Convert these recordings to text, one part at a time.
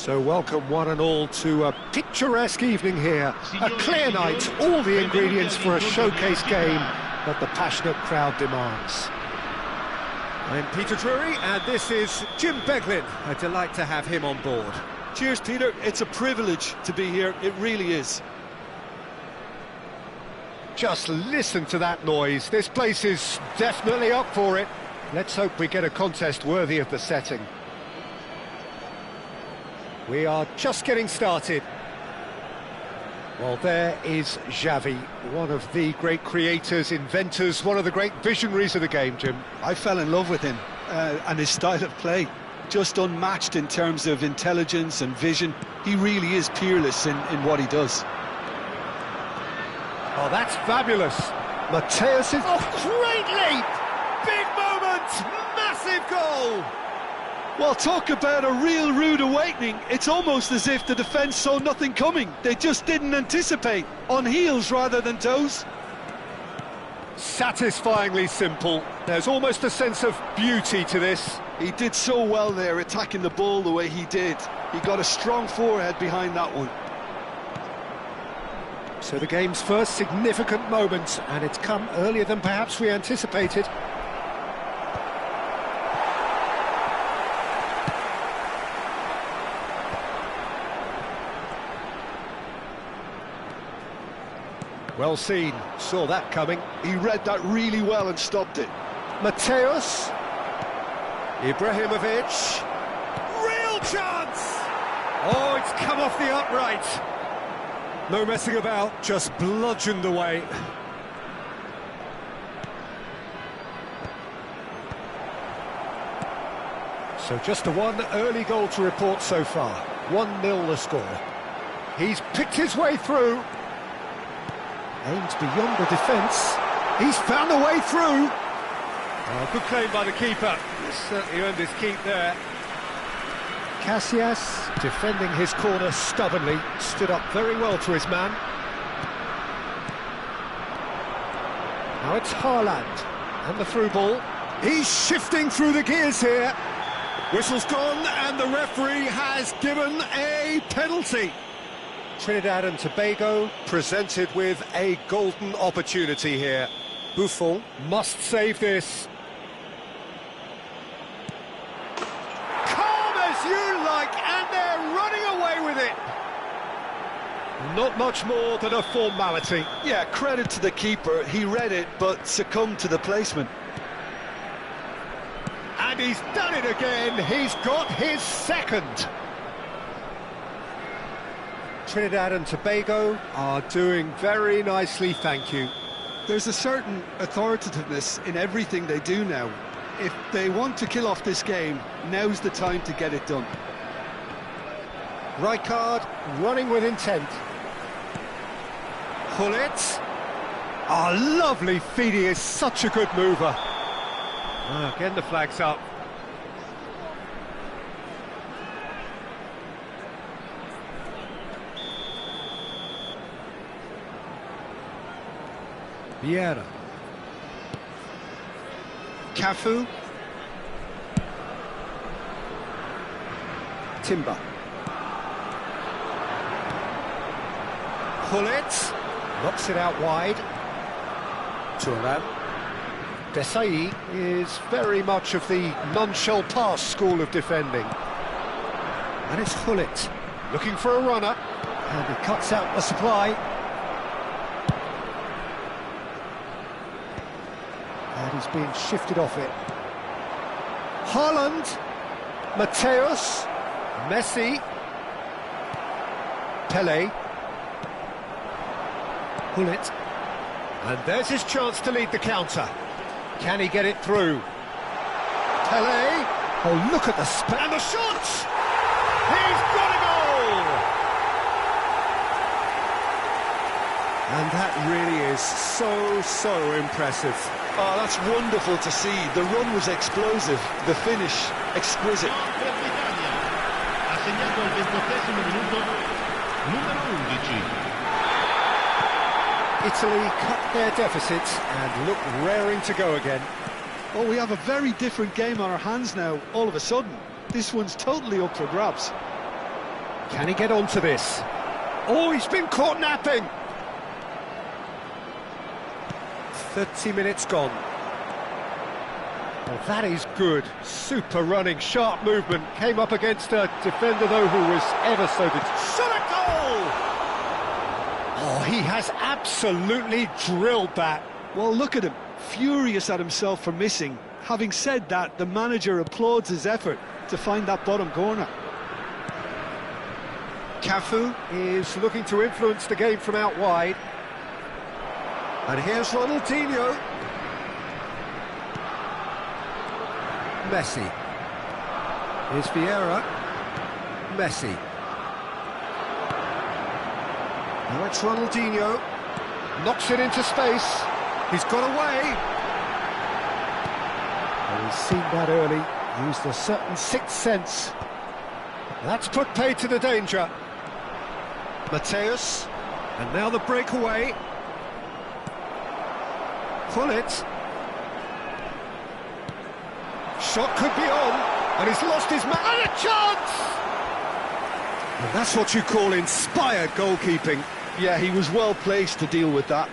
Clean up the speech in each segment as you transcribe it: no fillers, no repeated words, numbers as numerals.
So welcome one and all to a picturesque evening here. A clear night, all the ingredients for a showcase game that the passionate crowd demands. I'm Peter Drury and this is Jim Beglin. A delight to have him on board. Cheers, Peter. It's a privilege to be here. It really is. Just listen to that noise. This place is definitely up for it. Let's hope we get a contest worthy of the setting. We are just getting started. Well, there is Xavi, one of the great creators, inventors, one of the great visionaries of the game, Jim. I fell in love with him and his style of play. Just unmatched in terms of intelligence and vision. He really is peerless in what he does. Oh, that's fabulous. Mateus is... Oh, great leap! Big moment! Massive goal! Well, talk about a real rude awakening. It's almost as if the defence saw nothing coming. They just didn't anticipate. On heels rather than toes. Satisfyingly simple. There's almost a sense of beauty to this. He did so well there, attacking the ball the way he did. He got a strong forehead behind that one. So the game's first significant moment, and it's come earlier than perhaps we anticipated. Well seen, saw that coming. He read that really well and stopped it. Mateus. Ibrahimovic. Real chance! Oh, it's come off the upright. No messing about, just bludgeoned away. So just the one early goal to report so far. 1-0 the score. He's picked his way through. Aimed beyond the defence. He's found a way through. Oh, good claim by the keeper. He's certainly earned his keep there. Casillas, defending his corner stubbornly, stood up very well to his man. Now it's Haaland, and the through ball. He's shifting through the gears here. Whistle's gone, and the referee has given a penalty. Trinidad and Tobago presented with a golden opportunity here. Buffon must save this. Calm as you like, and they're running away with it. Not much more than a formality. Yeah, credit to the keeper. He read it, but succumbed to the placement. And he's done it again. He's got his second. Trinidad and Tobago are doing very nicely, thank you. There's a certain authoritativeness in everything they do now. If they want to kill off this game, now's the time to get it done. Rijkaard running with intent. Gullit. Oh, lovely feed, he is such a good mover. Again the flag's up. Vieira. Cafu. Timber. Gullit. Knocks it out wide. Thuram. Desai is very much of the none-shall pass school of defending. And it's Gullit looking for a runner. And he cuts out the supply. And he's being shifted off it. Haaland, Mateus, Messi, Pele, Gullit, and there's his chance to lead the counter. Can he get it through? Pele, oh look at the spin, and the shot! He's got a goal! And that really is so impressive. Oh, that's wonderful to see. The run was explosive, the finish exquisite. Italy cut their deficit and look raring to go again. Oh, we have a very different game on our hands now, all of a sudden. This one's totally up for grabs. Can he get onto this? Oh, he's been caught napping! 30 minutes gone. Well, that is good. Super running, sharp movement. Came up against a defender, though, who was ever so good. Shot a goal! Oh, he has absolutely drilled that. Well, look at him, furious at himself for missing. Having said that, the manager applauds his effort to find that bottom corner. Cafu is looking to influence the game from out wide. And here's Ronaldinho. Messi. Here's Vieira. Messi. Now it's Ronaldinho. Knocks it into space. He's got away. And he's seen that early. Used a certain sixth sense. That's put paid to the danger. Mateus. And now the breakaway. Pull it. Shot could be on, and he's lost his man. And a chance! And that's what you call inspired goalkeeping. Yeah, he was well placed to deal with that.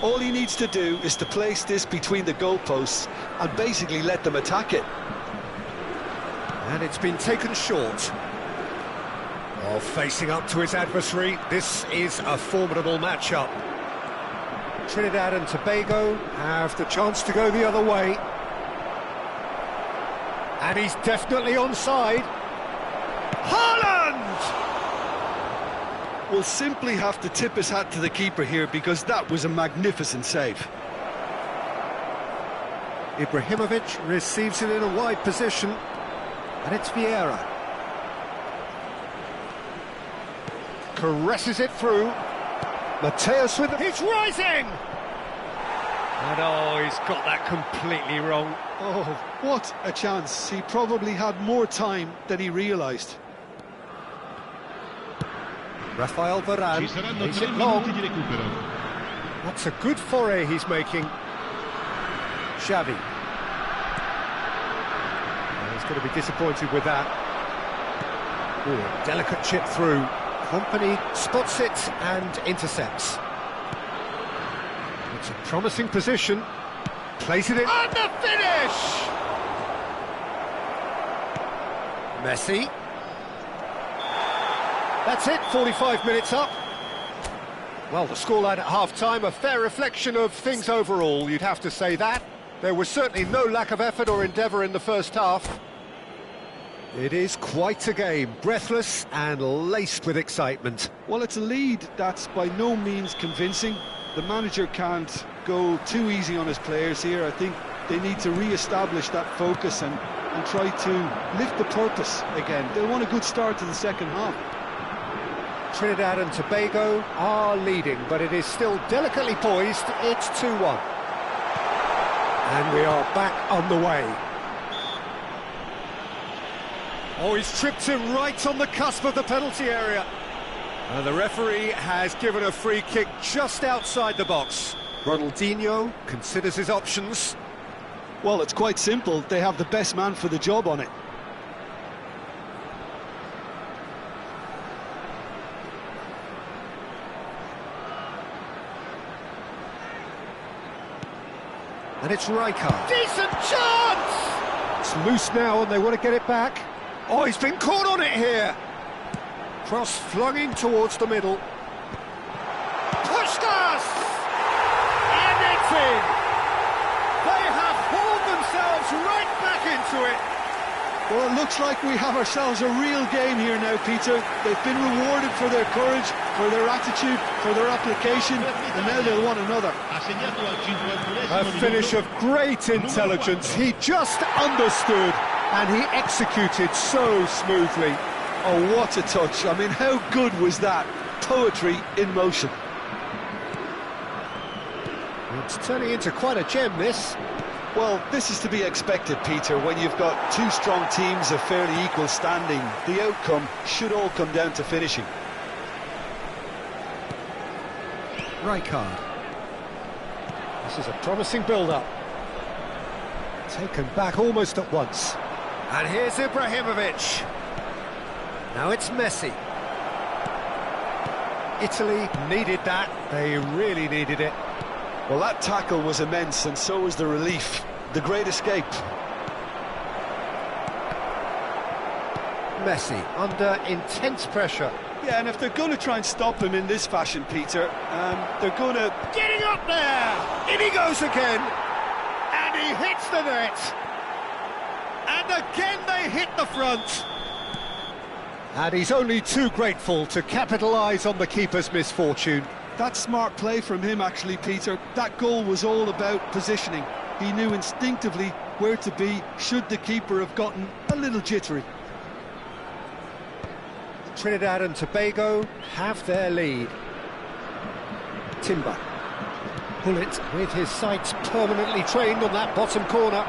All he needs to do is to place this between the goalposts and basically let them attack it. And it's been taken short. While facing up to his adversary, this is a formidable matchup. Trinidad and Tobago have the chance to go the other way. And he's definitely onside. Haaland! Will simply have to tip his hat to the keeper here because that was a magnificent save. Ibrahimovic receives it in a wide position. And it's Vieira. Caresses it through. Mateus with it. He's rising! And oh, he's got that completely wrong. Oh, what a chance. He probably had more time than he realised. Rafael Varane plays it long. That's a good foray he's making. Xavi. He's going to be disappointed with that. Oh, delicate chip through. Company spots it and intercepts. It's a promising position. Plays it in. And the finish! Messi. That's it, 45 minutes up. Well, the scoreline at half-time, a fair reflection of things overall, you'd have to say that. There was certainly no lack of effort or endeavour in the first half. It is quite a game, breathless and laced with excitement. Well, it's a lead that's by no means convincing. The manager can't go too easy on his players here. I think they need to re-establish that focus and try to lift the purpose again. They want a good start to the second half. Trinidad and Tobago are leading, but it is still delicately poised. It's 2-1. And we are back on the way. Oh, he's tripped him right on the cusp of the penalty area. And the referee has given a free kick just outside the box. Ronaldinho considers his options. Well, it's quite simple. They have the best man for the job on it. And it's Rijkaard. Decent chance! It's loose now and they want to get it back. Oh, he's been caught on it here. Cross flung in towards the middle. Puskas! And it's in! They have hauled themselves right back into it. Well, it looks like we have ourselves a real game here now, Peter. They've been rewarded for their courage, for their attitude, for their application, and now they'll want another. A finish of great intelligence. He just understood, and he executed so smoothly. Oh, what a touch. I mean, how good was that? Poetry in motion. It's turning into quite a gem, this. Well, this is to be expected, Peter. When you've got two strong teams of fairly equal standing, the outcome should all come down to finishing. Rijkaard. This is a promising build-up. Taken back almost at once. And here's Ibrahimovic. Now it's Messi. Italy needed that. They really needed it. Well, that tackle was immense, and so was the relief. The great escape. Messi under intense pressure. Yeah, and if they're going to try and stop him in this fashion, Peter, they're going to... Getting up there! In he goes again! And he hits the net! And again they hit the front! And he's only too grateful to capitalise on the keeper's misfortune. That's smart play from him, actually, Peter. That goal was all about positioning. He knew instinctively where to be should the keeper have gotten a little jittery. Trinidad and Tobago have their lead. Timber. Bullet with his sights permanently trained on that bottom corner.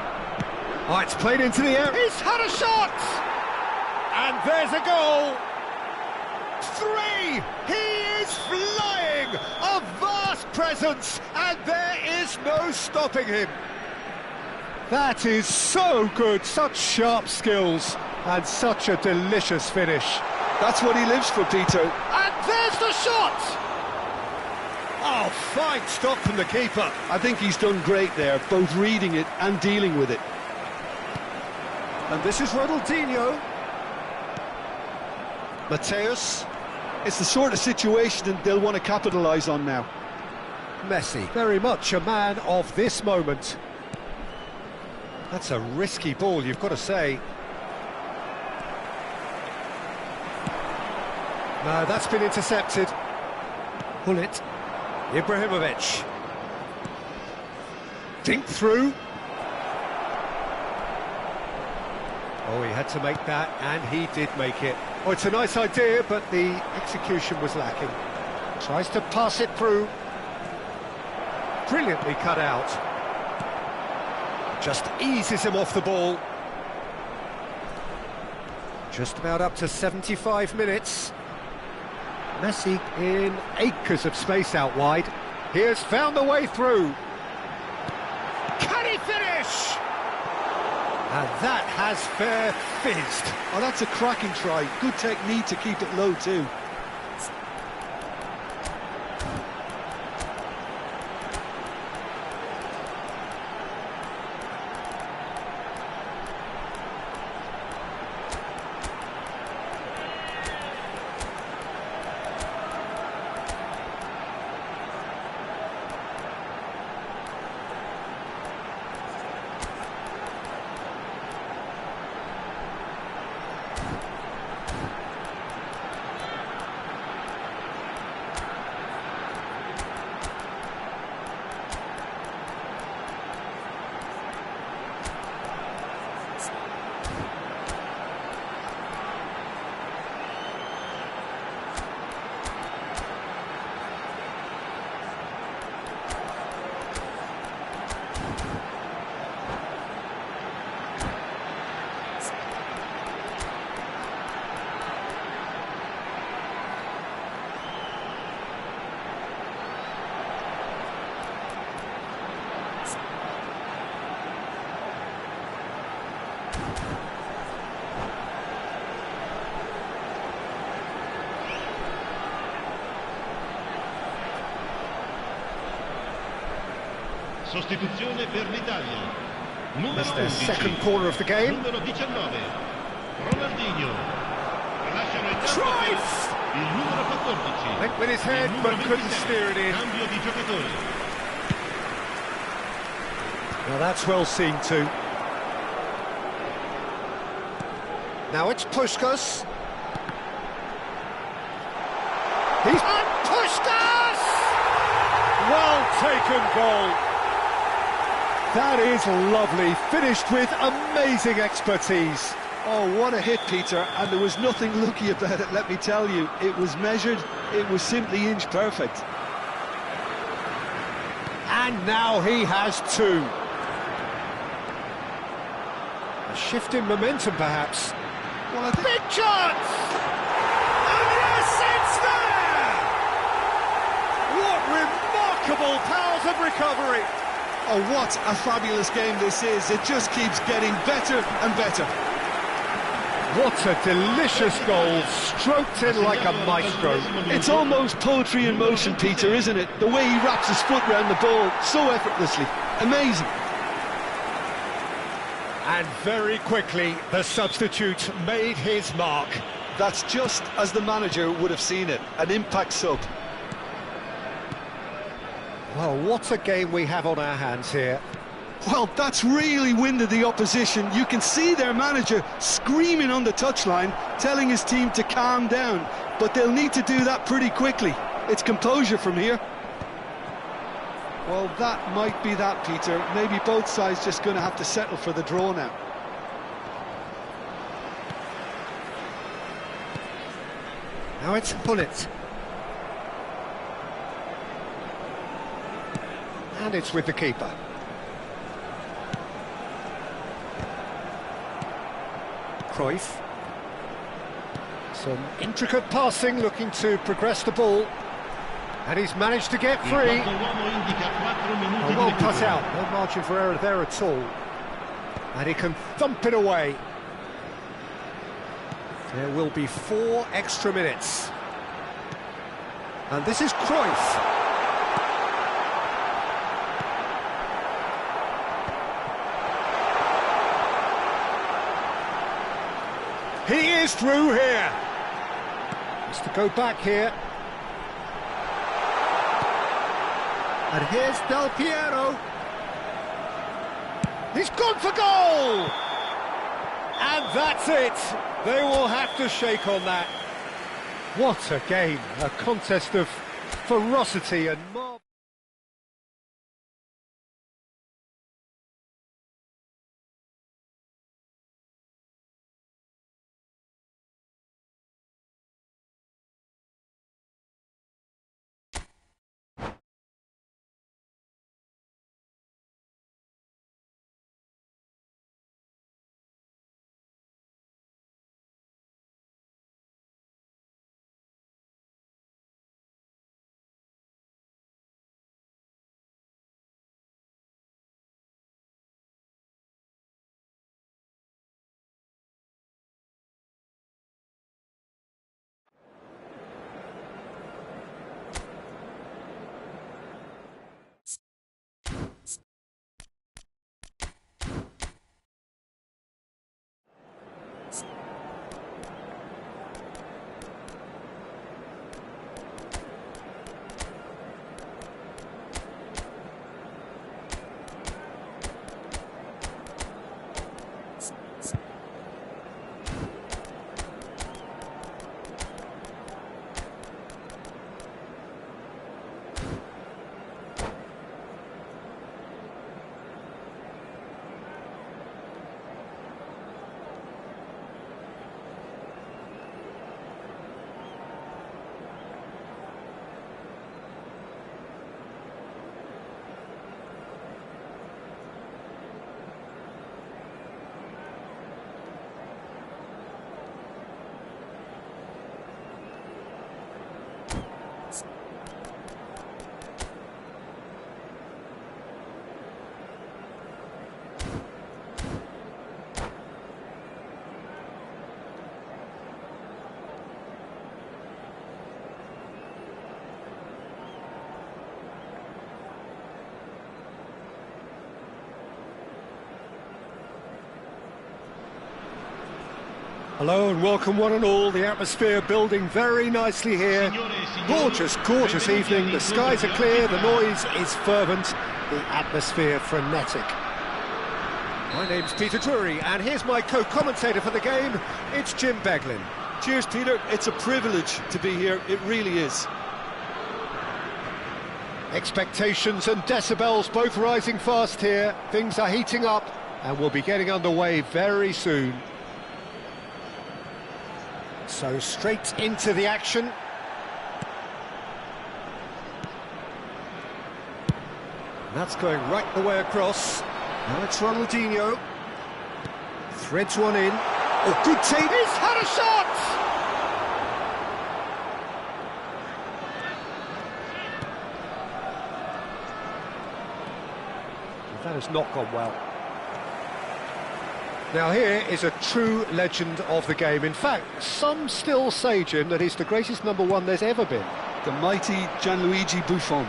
Oh, it's played into the air. He's had a shot! And there's a goal! 3! He is flying! A vast presence, and there is no stopping him. That is so good, such sharp skills, and such a delicious finish. That's what he lives for, Peter. And there's the shot! Oh, fine stop from the keeper. I think he's done great there, both reading it and dealing with it. And this is Ronaldinho. Mateus. It's the sort of situation that they'll want to capitalise on now. Messi, very much a man of this moment. That's a risky ball, you've got to say. No, that's been intercepted. Bullet. Ibrahimovic. Dink through. Oh, he had to make that, and he did make it. Oh, it's a nice idea, but the execution was lacking. Tries to pass it through. Brilliantly cut out. Just eases him off the ball. Just about up to 75 minutes. Messi in acres of space out wide. He has found the way through. Can he finish? And that has fair fizzed. Oh, that's a cracking try. Good technique to keep it low too. Sostituzione per l'Italia. That's their second corner of the game. Numero 19. Ronaldinho. Tries! Il numero 14. Went with his head, but couldn't steer it in. Cambio di giocatori. Now that's well seen too. Now it's Puskás. He's... And Puskás! Well taken goal. That is lovely, finished with amazing expertise. Oh, what a hit, Peter, and there was nothing lucky about it, let me tell you. It was measured, it was simply inch perfect. And now he has two. A shift in momentum, perhaps. Well, Big chance! And yes, it's there! What remarkable powers of recovery! Oh, what a fabulous game this is. It just keeps getting better and better. What a delicious goal, stroked in like a maestro. It's almost poetry in motion, Peter, isn't it? The way he wraps his foot around the ball so effortlessly. Amazing. And very quickly, the substitute made his mark. That's just as the manager would have seen it, an impact sub. Well, what a game we have on our hands here. Well, that's really winded the opposition. You can see their manager screaming on the touchline, telling his team to calm down. But they'll need to do that pretty quickly. It's composure from here. Well, that might be that, Peter. Maybe both sides just going to have to settle for the draw now. Now it's Pullet. And it's with the keeper. Cruyff. Some intricate passing, looking to progress the ball. And he's managed to get free. Oh, well cut out, no margin for error there at all. And he can thump it away. There will be 4 extra minutes. And this is Cruyff. He is through here. Has to go back here. And here's Del Piero. He's gone for goal! And that's it. They will have to shake on that. What a game. A contest of ferocity and marvel. Hello and welcome one and all. The atmosphere building very nicely here. Gorgeous, gorgeous evening. The skies are clear, the noise is fervent, the atmosphere frenetic. My name's Peter Drury and here's my co-commentator for the game. It's Jim Beglin. Cheers, Peter. It's a privilege to be here. It really is. Expectations and decibels both rising fast here. Things are heating up and we'll be getting underway very soon. So straight into the action. That's going right the way across. Now it's Ronaldinho. Threads one in. Oh, good take. He's had a shot! That has not gone well. Now here is a true legend of the game. In fact, some still say, Jim, that he's the greatest number one there's ever been. The mighty Gianluigi Buffon.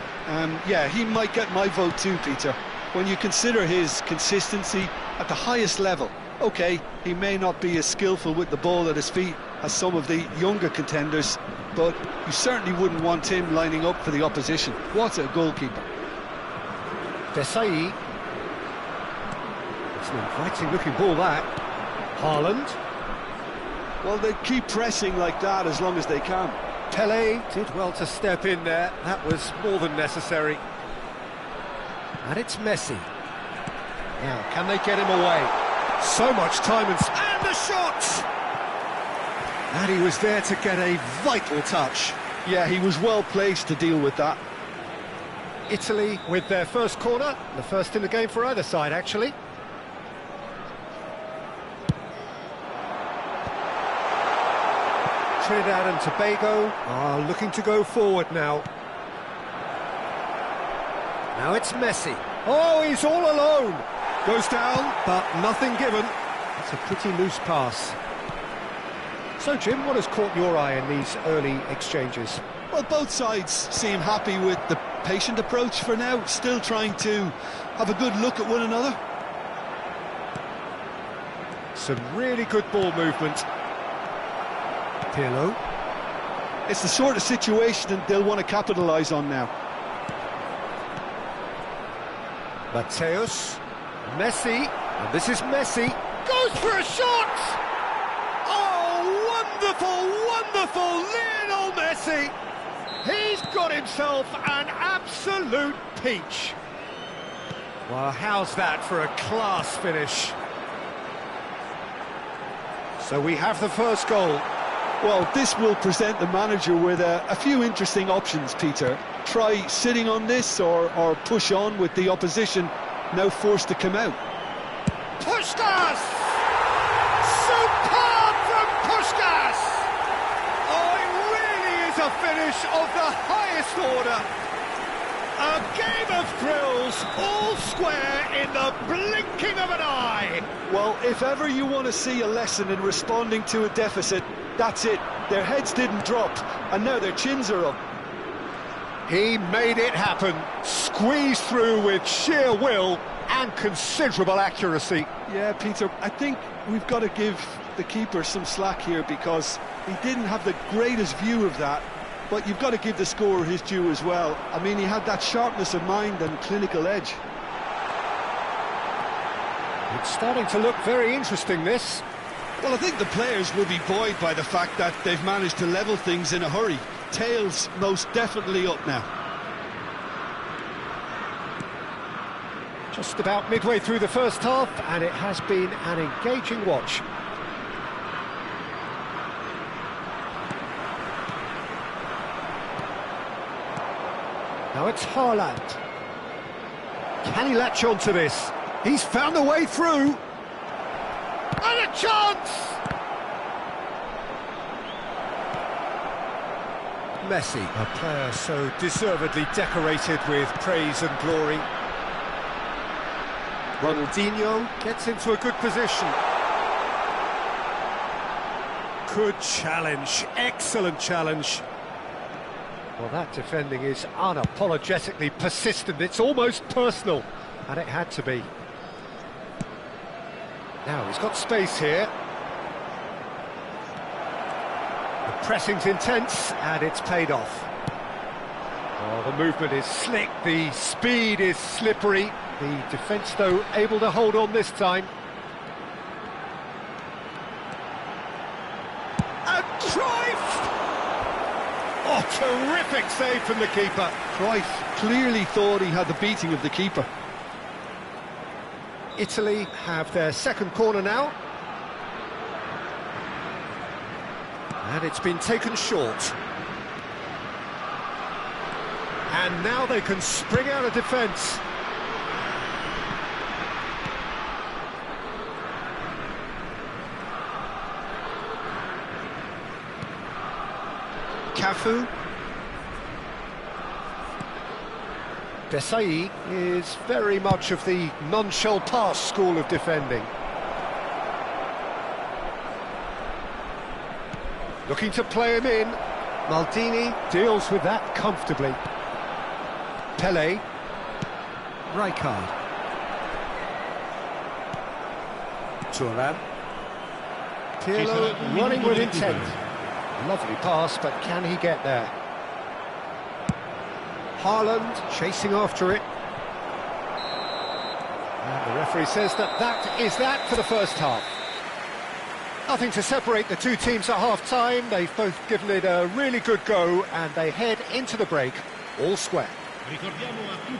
Yeah, he might get my vote too, Peter. When you consider his consistency at the highest level, OK, he may not be as skillful with the ball at his feet as some of the younger contenders, but you certainly wouldn't want him lining up for the opposition. What a goalkeeper. Desai. It's an inviting-looking ball, that. Haaland. Well, they keep pressing like that as long as they can. Pele did well to step in there. That was more than necessary. And it's Messi. Now, can they get him away? So much time and the shot! And he was there to get a vital touch. Yeah, he was well placed to deal with that. Italy with their first corner, the first in the game for either side, actually. Trinidad and Tobago are looking to go forward now. Now it's Messi. Oh, he's all alone. Goes down, but nothing given. That's a pretty loose pass. So, Jim, what has caught your eye in these early exchanges? Well, both sides seem happy with the patient approach for now, still trying to have a good look at one another. Some really good ball movement. Pirlo. It's the sort of situation that they'll want to capitalise on now. Mateus. Messi. And this is Messi. Goes for a shot! Oh, wonderful, wonderful Lionel Messi! He's got himself an absolute peach. Well, how's that for a class finish? So we have the first goal. Well, this will present the manager with a few interesting options, Peter. Try sitting on this or push on with the opposition now forced to come out. Puskás! Superb from Puskás! Oh, it really is a finish of the highest order. A game of thrills, all square in the blinking of an eye. Well, if ever you want to see a lesson in responding to a deficit, that's it. Their heads didn't drop, and now their chins are up. He made it happen, squeezed through with sheer will and considerable accuracy. Yeah, Peter, I think we've got to give the keeper some slack here because he didn't have the greatest view of that, but you've got to give the scorer his due as well. I mean, he had that sharpness of mind and clinical edge. It's starting to look very interesting, this. Well, I think the players will be buoyed by the fact that they've managed to level things in a hurry. Tails most definitely up now. Just about midway through the first half, and it has been an engaging watch. Now it's Haaland. Can he latch on to this? He's found a way through. And a chance! Messi, a player so deservedly decorated with praise and glory. Ronaldinho gets into a good position. Good challenge, excellent challenge. Well, that defending is unapologetically persistent, it's almost personal, and it had to be. Now, he's got space here. The pressing's intense, and it's paid off. Oh, the movement is slick, the speed is slippery. The defence, though, able to hold on this time. And Cruyff! Oh, terrific save from the keeper. Cruyff clearly thought he had the beating of the keeper. Italy have their second corner now. And it's been taken short. And now they can spring out of defence. Cafu. Desai is very much of the non-shell pass school of defending. Looking to play him in. Maldini deals with that comfortably. Pele. Rijkaard. Thuram. Pirlo running with intent. Lovely pass, but can he get there? Haaland chasing after it. And the referee says that is that for the first half. Nothing to separate the two teams at half-time. They've both given it a really good go, and they head into the break all square.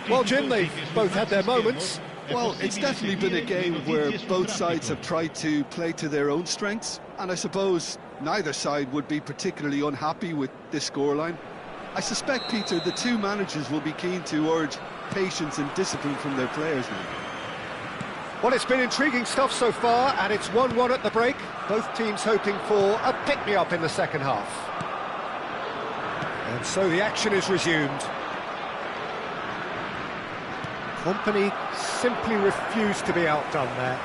Well, Jim, they've both had their moments. Well, it's definitely been a game where both sides have tried to play to their own strengths, and I suppose neither side would be particularly unhappy with this scoreline. I suspect, Peter, the two managers will be keen to urge patience and discipline from their players now. Well, it's been intriguing stuff so far, and it's 1-1 at the break. Both teams hoping for a pick-me-up in the second half. And so the action is resumed. Company simply refused to be outdone there.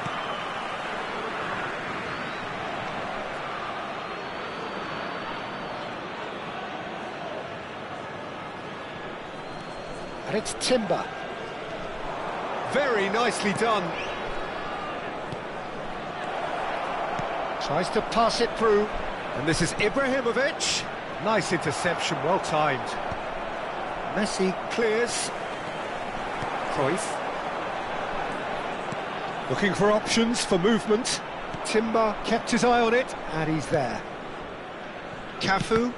And it's Timber. Very nicely done. Tries to pass it through. And this is Ibrahimovic. Nice interception, well timed. Messi clears. Cruyff. Looking for options for movement. Timber kept his eye on it, and he's there. Cafu.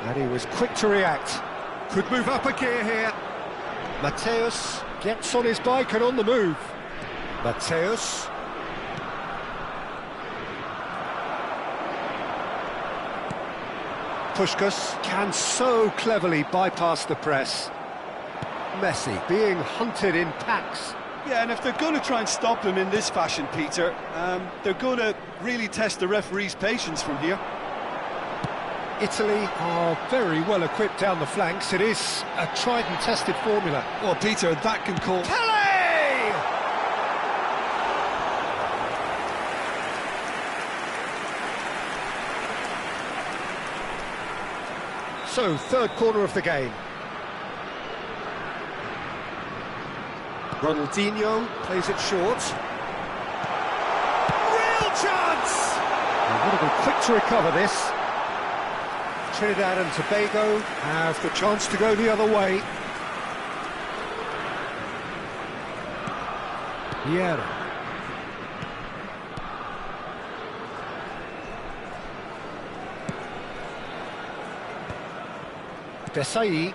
And he was quick to react. Could move up a gear here. Mateus gets on his bike and on the move. Mateus. Puskás can so cleverly bypass the press. Messi being hunted in packs. Yeah, and if they're going to try and stop him in this fashion, Peter, they're going to really test the referee's patience from here. Italy are very well equipped down the flanks. It is a tried and tested formula. Well, Peter, that can call... Pele! So, third corner of the game. Ronaldinho plays it short. Real chance! They would have been quick to recover this. Trinidad and Tobago have the chance to go the other way. Vieira. Desai.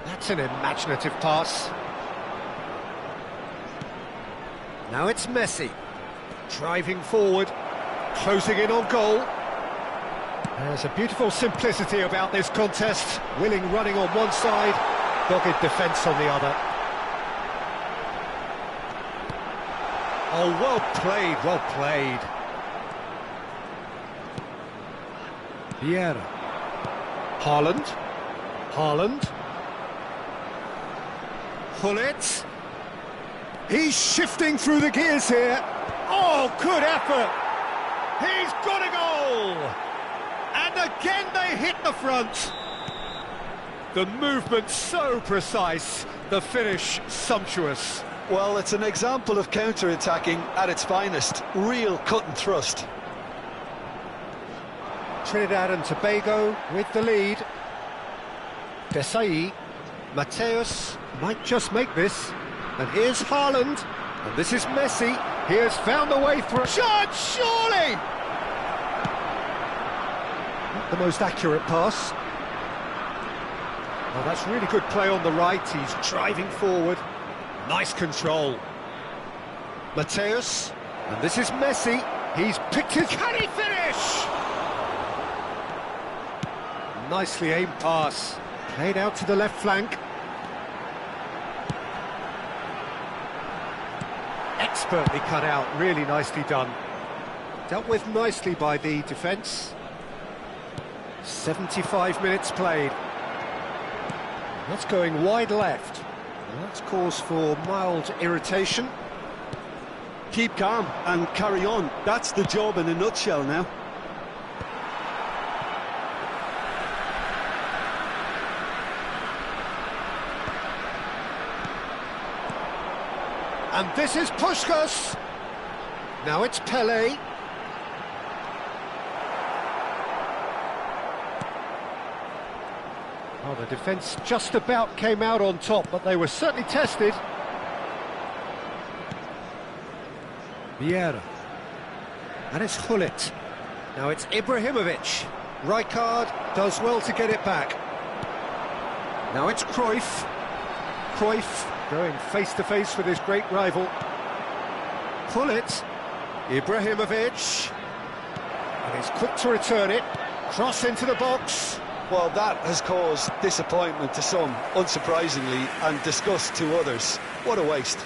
That's an imaginative pass. Now it's Messi. Driving forward. Closing in on goal. There's a beautiful simplicity about this contest. Willing running on one side, dogged defence on the other. Oh, well played, well played. Vieira. Haaland. Haaland. Gullit. He's shifting through the gears here. Oh, good effort. He's got a goal. And again they hit the front. The movement so precise, the finish sumptuous. Well, it's an example of counter-attacking at its finest. Real cut and thrust. Trinidad and Tobago with the lead. Desai. Mateus might just make this. And here's Haaland. And this is Messi. He has found a way through. Shot, surely! Not the most accurate pass. Well, that's really good play on the right. He's driving forward. Nice control. Mateus. And this is Messi. He's picked his... Can he finish? Nicely aimed pass. Played out to the left flank. Expertly cut out, really nicely done. Dealt with nicely by the defence. 75 minutes played. That's going wide left. And that's cause for mild irritation. Keep calm and carry on. That's the job in a nutshell now. And this is Puskás. Now it's Pelé. Oh, the defence just about came out on top, but they were certainly tested. Vieira. And it's Gullit. Now it's Ibrahimovic. Rijkaard does well to get it back. Now it's Cruyff. Cruyff going face-to-face with his great rival. Gullit. Ibrahimovic. And he's quick to return it. Cross into the box. Well, that has caused disappointment to some, unsurprisingly, and disgust to others. What a waste.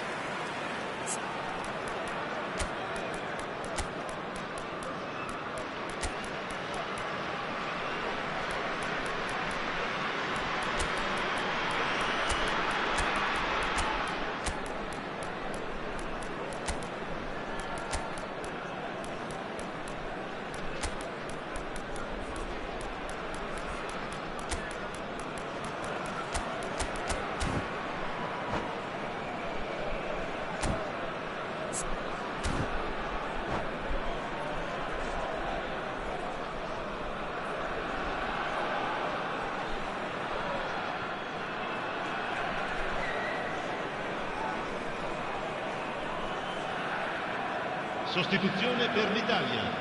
Sostituzione per l'Italia.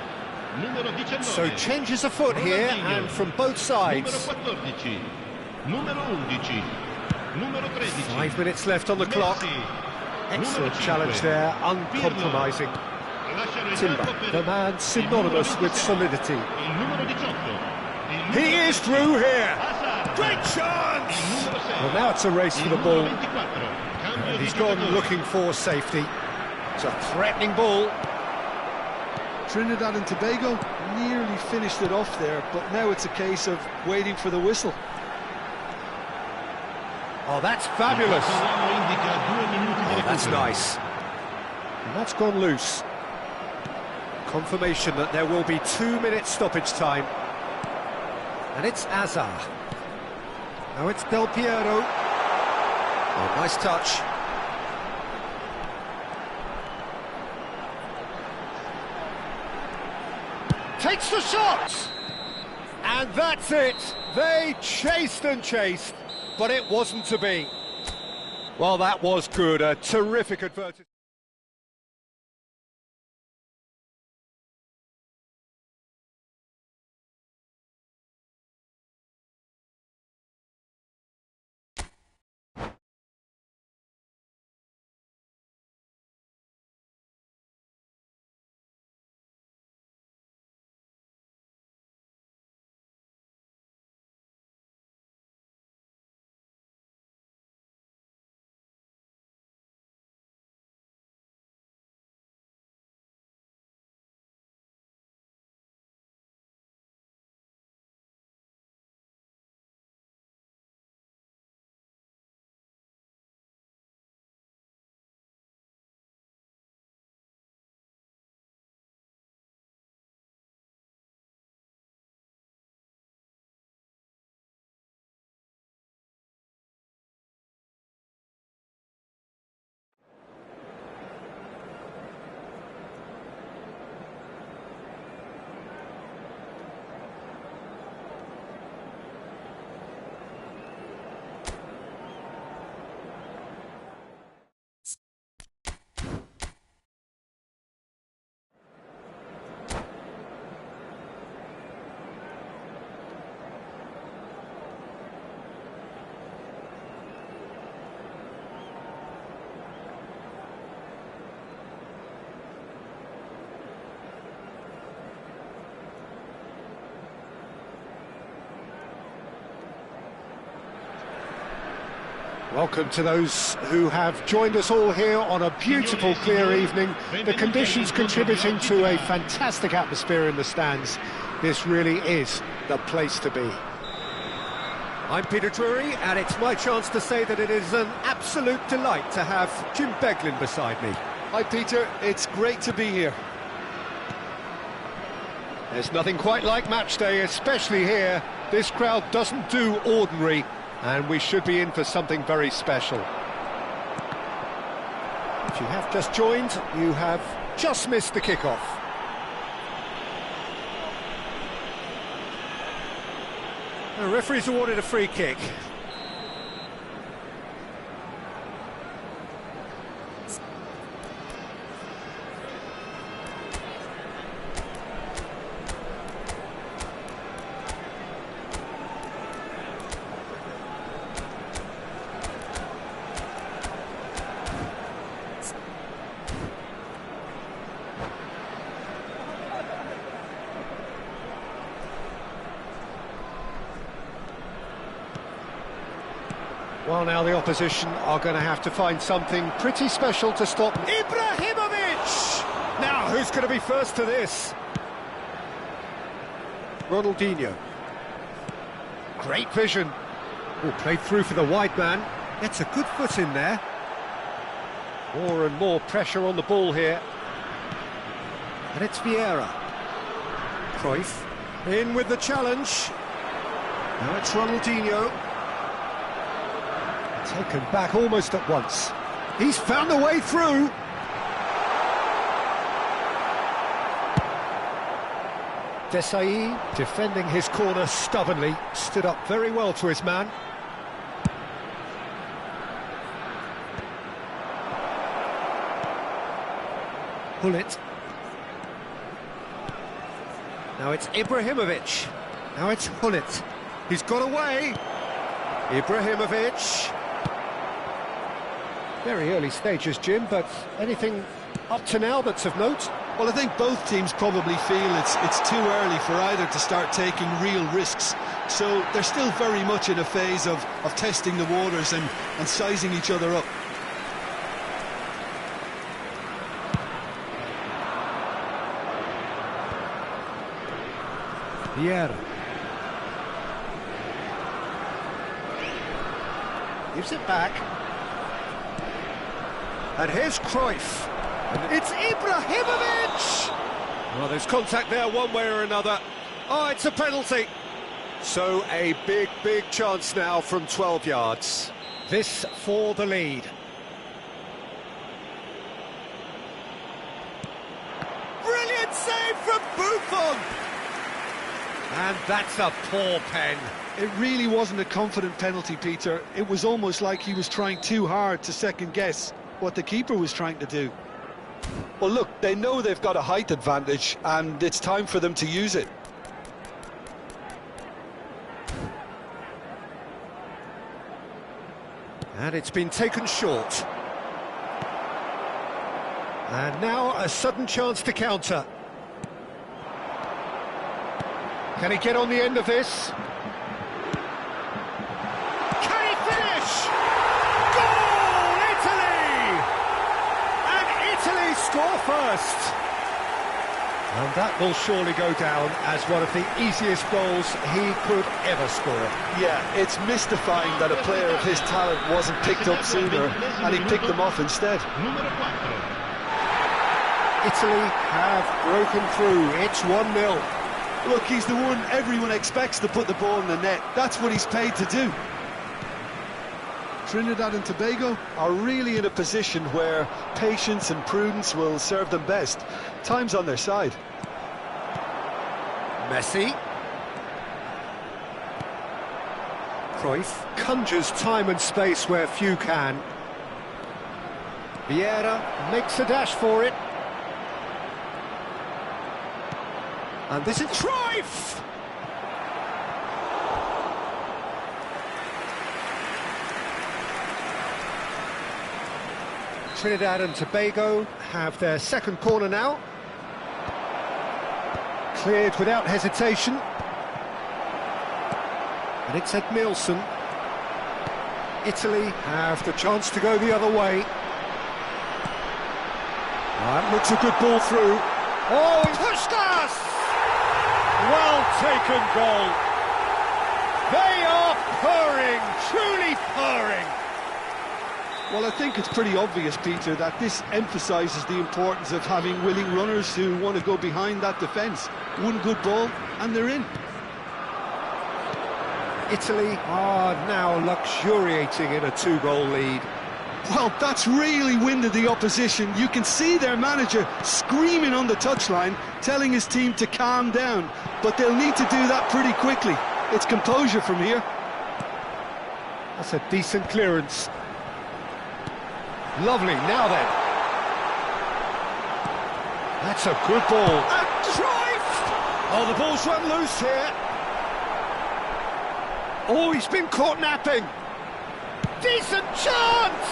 Numero 19. So changes afoot here and from both sides. Numero 14. Numero 11. Numero 13. 5 minutes left on the clock. Excellent challenge there, uncompromising. Timber, the man synonymous with solidity. Il numero 18. He is through here. Great chance! Well, now it's a race for the ball. And he's gone looking for safety. It's a threatening ball. Trinidad and Tobago nearly finished it off there, but now it's a case of waiting for the whistle. Oh, that's fabulous. Oh, that's nice. And that's gone loose. Confirmation that there will be 2 minutes stoppage time. And it's Azar. Now it's Del Piero. Oh, nice touch. Takes the shot! And that's it. They chased and chased, but it wasn't to be. Well, that was good. A terrific advertisement. Welcome to those who have joined us all here on a beautiful, clear evening. The conditions contributing to a fantastic atmosphere in the stands. This really is the place to be. I'm Peter Drury, and it's my chance to say that it is an absolute delight to have Jim Beglin beside me. Hi, Peter. It's great to be here. There's nothing quite like match day, especially here. This crowd doesn't do ordinary, and we should be in for something very special. If you have just joined, you have just missed the kickoff. The referee's awarded a free kick. Well, now the opposition are going to have to find something pretty special to stop Ibrahimovic! Now, who's going to be first to this? Ronaldinho. Great vision. Oh, played through for the wide man. Gets a good foot in there. More and more pressure on the ball here. And it's Vieira. Cruyff. In with the challenge. Now it's Ronaldinho. Taken back almost at once. He's found a way through. Desai, defending his corner stubbornly, stood up very well to his man. Gullit. Now it's Ibrahimovic. Now it's Gullit. He's got away. Ibrahimovic. Very early stages, Jim, but anything up to now that's of note? Well, I think both teams probably feel it's too early for either to start taking real risks. So they're still very much in a phase of testing the waters and sizing each other up. Vieira. Gives it back. And here's Cruyff. And it's Ibrahimovic! Well, there's contact there one way or another. Oh, it's a penalty. So a big, big chance now from 12 yards. This for the lead. Brilliant save from Buffon! And that's a poor pen. It really wasn't a confident penalty, Peter. It was almost like he was trying too hard to second-guess what the keeper was trying to do. Well, look, they know they've got a height advantage, and it's time for them to use it. And it's been taken short. And now a sudden chance to counter. Can he get on the end of this? Can he finish? Goal, Italy! And Italy score first. And that will surely go down as one of the easiest goals he could ever score. Yeah, it's mystifying that a player of his talent wasn't picked up sooner, and he picked them off instead. Italy have broken through. It's 1-0. Look, he's the one everyone expects to put the ball in the net. That's what he's paid to do. Trinidad and Tobago are really in a position where patience and prudence will serve them best. Time's on their side. Messi. Cruyff conjures time and space where few can. Vieira makes a dash for it. And this is Cruyff! Trinidad and Tobago have their second corner now. Cleared without hesitation. And it's Edmilson. Italy have the chance to go the other way. That looks a good ball through. Oh, he pushed us! Well taken goal. They are purring, truly purring. Well, I think it's pretty obvious, Peter, that this emphasises the importance of having willing runners who want to go behind that defence. One good ball, and they're in. Italy are now luxuriating in a 2-goal lead. Well, that's really winded the opposition. You can see their manager screaming on the touchline, telling his team to calm down. But they'll need to do that pretty quickly. It's composure from here. That's a decent clearance. Lovely, now then. That's a good ball. And Cruyff! Oh, the ball's run loose here. Oh, he's been caught napping. Decent chance!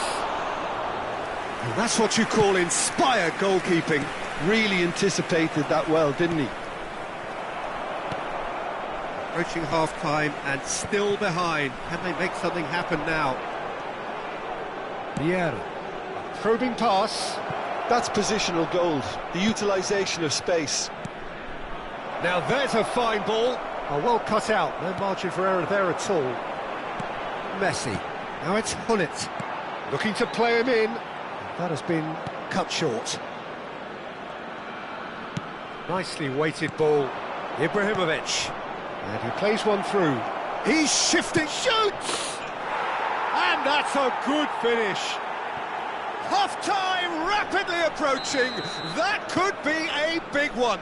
And that's what you call inspired goalkeeping. Really anticipated that well, didn't he? Approaching half-time and still behind. Can they make something happen now? Vieira. Probing pass. That's positional goals, the utilisation of space. Now there's a fine ball. Oh, well cut out, no margin for error there at all. Messi. Now it's Hullet. Looking to play him in. That has been cut short. Nicely weighted ball. Ibrahimovic. And he plays one through. He's shifting, shoots! And that's a good finish. Half-time rapidly approaching. That could be a big one.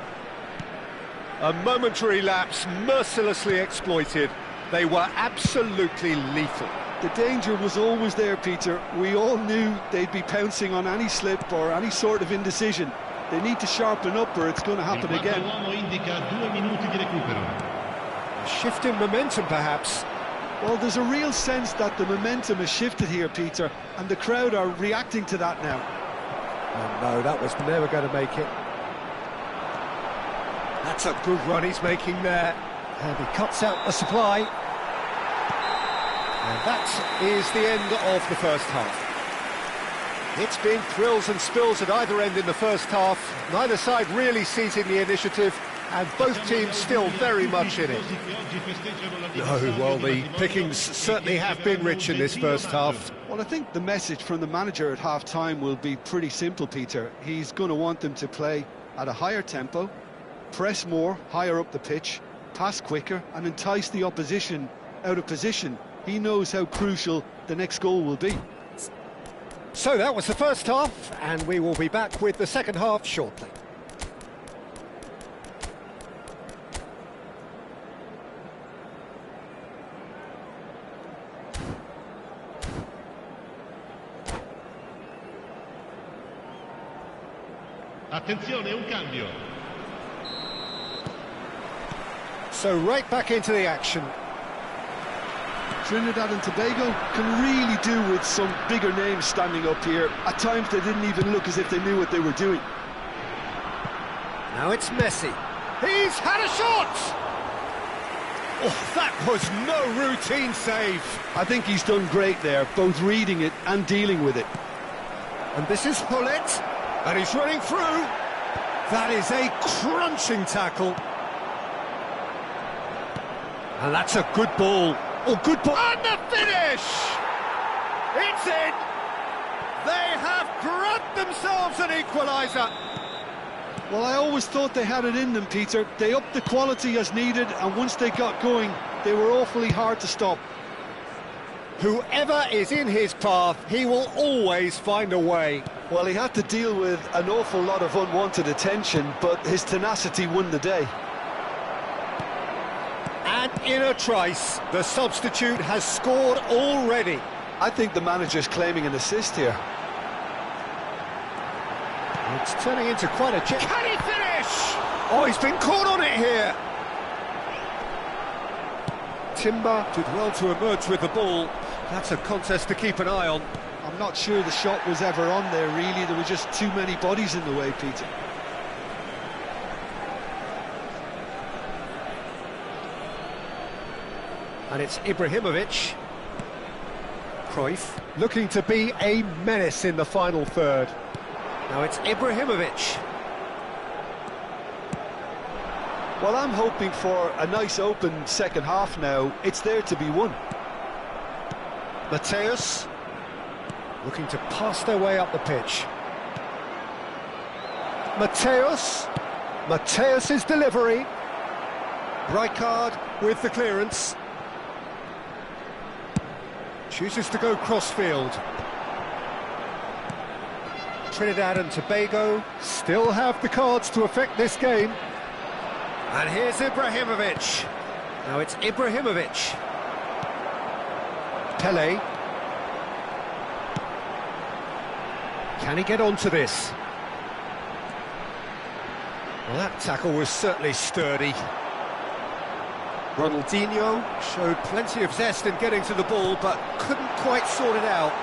A momentary lapse mercilessly exploited. They were absolutely lethal. The danger was always there, Peter. We all knew they'd be pouncing on any slip or any sort of indecision. They need to sharpen up or it's going to happen again. A shift in momentum, perhaps. Well, there's a real sense that the momentum has shifted here, Peter, and the crowd are reacting to that now. Oh no, that was never going to make it. That's a good run he's making there. And he cuts out the supply. And that is the end of the first half. It's been thrills and spills at either end in the first half. Neither side really seizing the initiative, and both teams still very much in it. No, well, the pickings certainly have been rich in this first half. Well, I think the message from the manager at half-time will be pretty simple, Peter. He's going to want them to play at a higher tempo, press more, higher up the pitch, pass quicker, and entice the opposition out of position. He knows how crucial the next goal will be. So that was the first half, and we will be back with the second half shortly. Attenzione, un cambio. So right back into the action. Trinidad and Tobago can really do with some bigger names standing up here. At times they didn't even look as if they knew what they were doing. Now it's Messi. He's had a shot! Oh, that was no routine save. I think he's done great there, both reading it and dealing with it. And this is Hullet, and he's running through. That is a crunching tackle. And that's a good ball. Oh, good ball. And the finish! It's in! They have grabbed themselves an equaliser. Well, I always thought they had it in them, Peter. They upped the quality as needed, and once they got going, they were awfully hard to stop. Whoever is in his path, he will always find a way. Well, he had to deal with an awful lot of unwanted attention, but his tenacity won the day. And in a trice, the substitute has scored already. I think the manager's claiming an assist here. It's turning into quite a... Can he finish? Oh, he's been caught on it here. Timber did well to emerge with the ball. That's a contest to keep an eye on. I'm not sure the shot was ever on there, really. There were just too many bodies in the way, Peter. And it's Ibrahimovic. Cruyff looking to be a menace in the final third. Now it's Ibrahimovic. Well, I'm hoping for a nice open second half now. It's there to be won. Mateus. Looking to pass their way up the pitch. Mateus's delivery. Rijkaard with the clearance. Chooses to go crossfield. Trinidad and Tobago still have the cards to affect this game. And here's Ibrahimovic. Now it's Ibrahimovic. Pele. Can he get onto this? Well, that tackle was certainly sturdy. Ronaldinho showed plenty of zest in getting to the ball, but couldn't quite sort it out.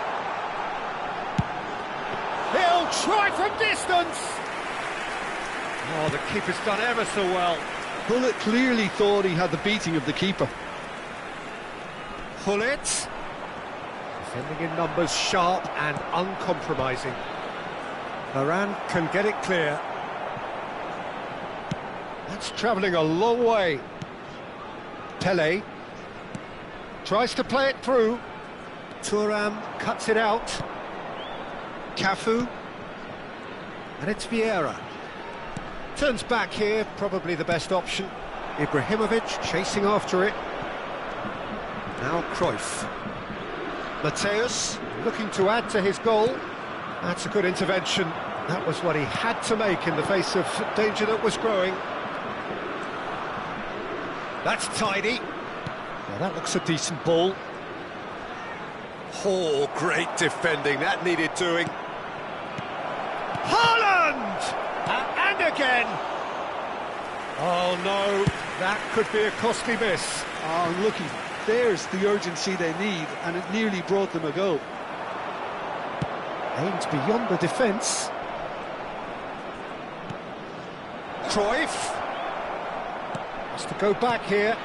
He'll try from distance! Oh, the keeper's done ever so well. Hullet clearly thought he had the beating of the keeper. Hullet. Defending in numbers, sharp and uncompromising. Varane can get it clear. That's travelling a long way. Pele tries to play it through. Thuram cuts it out. Cafu. And it's Vieira. Turns back here, probably the best option. Ibrahimovic chasing after it. Now Cruyff. Mateus looking to add to his goal. That's a good intervention. That was what he had to make in the face of danger that was growing. That's tidy. Well, that looks a decent ball. Oh, great defending. That needed doing. Haaland! And again! Oh, no. That could be a costly miss. Oh, looky. There's the urgency they need, and it nearly brought them a goal. Aimed beyond the defence. Cruyff. Has to go back here.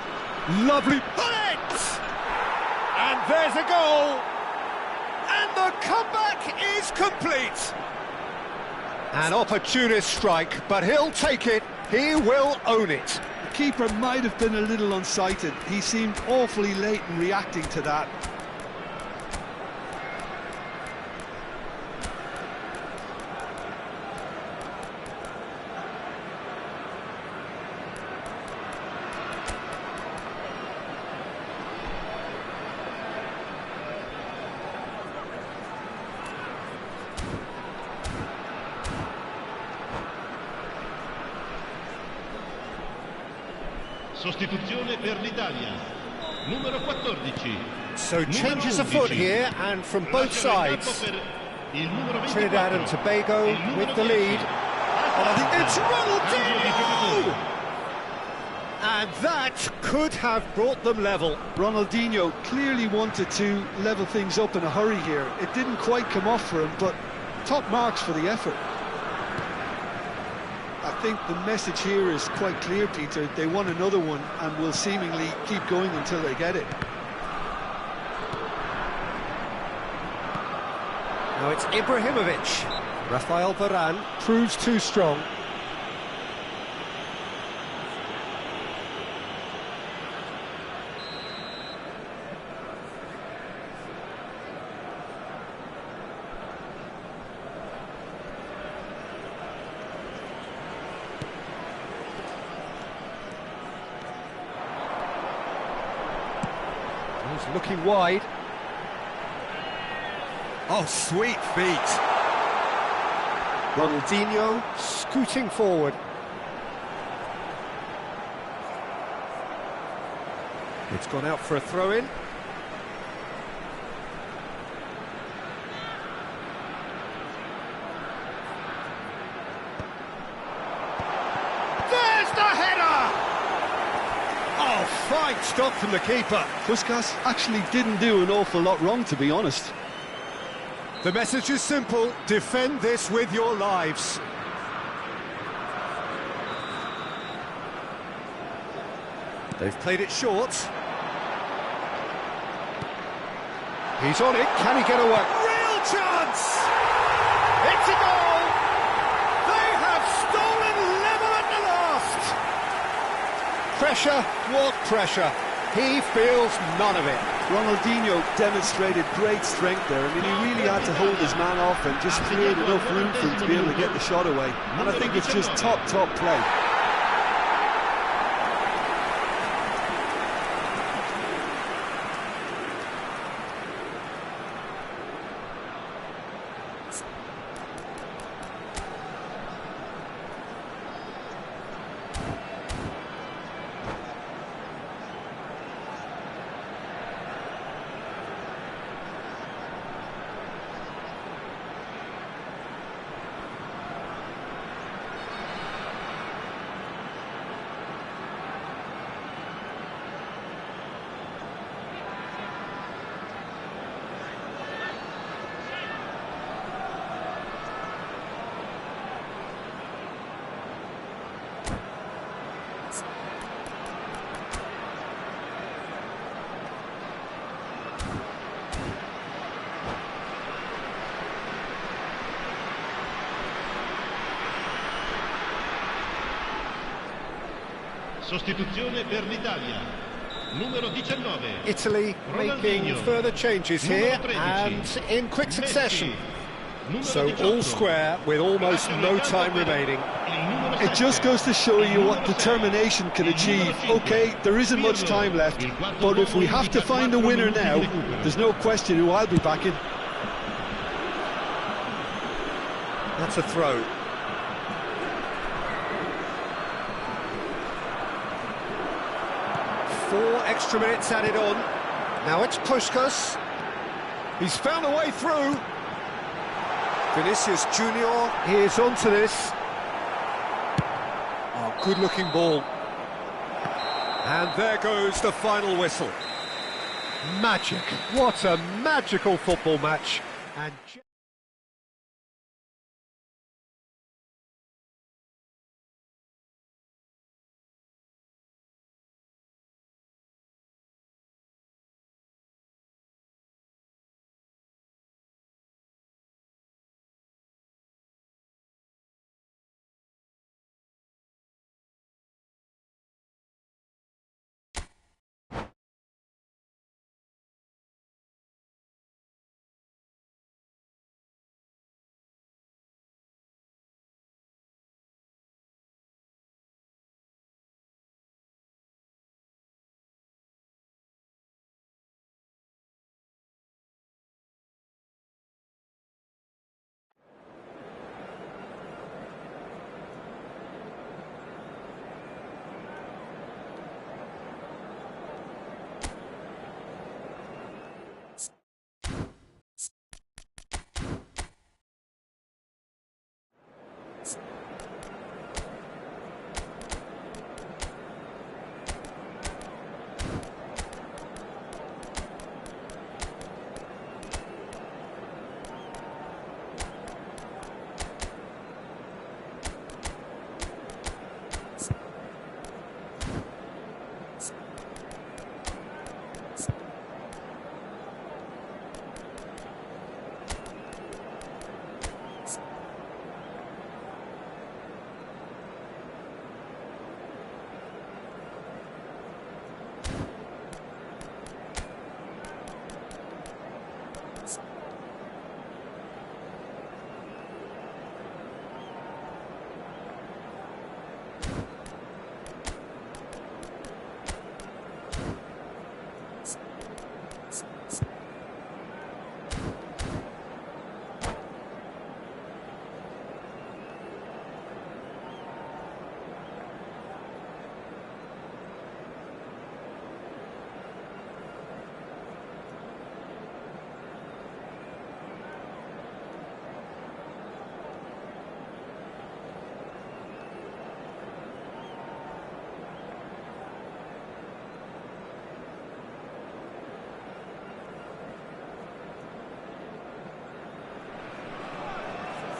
Lovely bullet! And there's a goal! And the comeback is complete! An opportunist strike, but he'll take it. He will own it. The keeper might have been a little unsighted. He seemed awfully late in reacting to that. Sostituzione per l'Italia. Numero 14. So changes afoot here, and from both sides. Trinidad and Tobago with the lead. It's Ronaldinho! And that could have brought them level. Ronaldinho clearly wanted to level things up in a hurry here. It didn't quite come off for him, but top marks for the effort. I think the message here is quite clear, Peter. They want another one and will seemingly keep going until they get it. Now it's Ibrahimovic. Rafael Varane proves too strong. He's looking wide. Oh, sweet feet. Ronaldinho scooting forward. It's gone out for a throw-in. There's the header! Oh, fine stop from the keeper. Puskas actually didn't do an awful lot wrong, to be honest. The message is simple: defend this with your lives. They've played it short. He's on it. Can he get away? Real chance! It's a goal! They have stolen level at the last! Pressure, what pressure? He feels none of it. Ronaldinho demonstrated great strength there. I mean, he really had to hold his man off and just create enough room for him to be able to get the shot away. And I think it's just top play. Sostituzione per l'Italia. Numero 19. Italy making further changes here and in quick succession. So all square with almost no time remaining. It just goes to show you what determination can achieve. Okay, there isn't much time left, but if we have to find a winner now, there's no question who I'll be backing. That's a throw. Four extra minutes added on. Now it's Puskás. He's found a way through. Vinicius Junior is onto this. Oh, good-looking ball. And there goes the final whistle. Magic. What a magical football match. And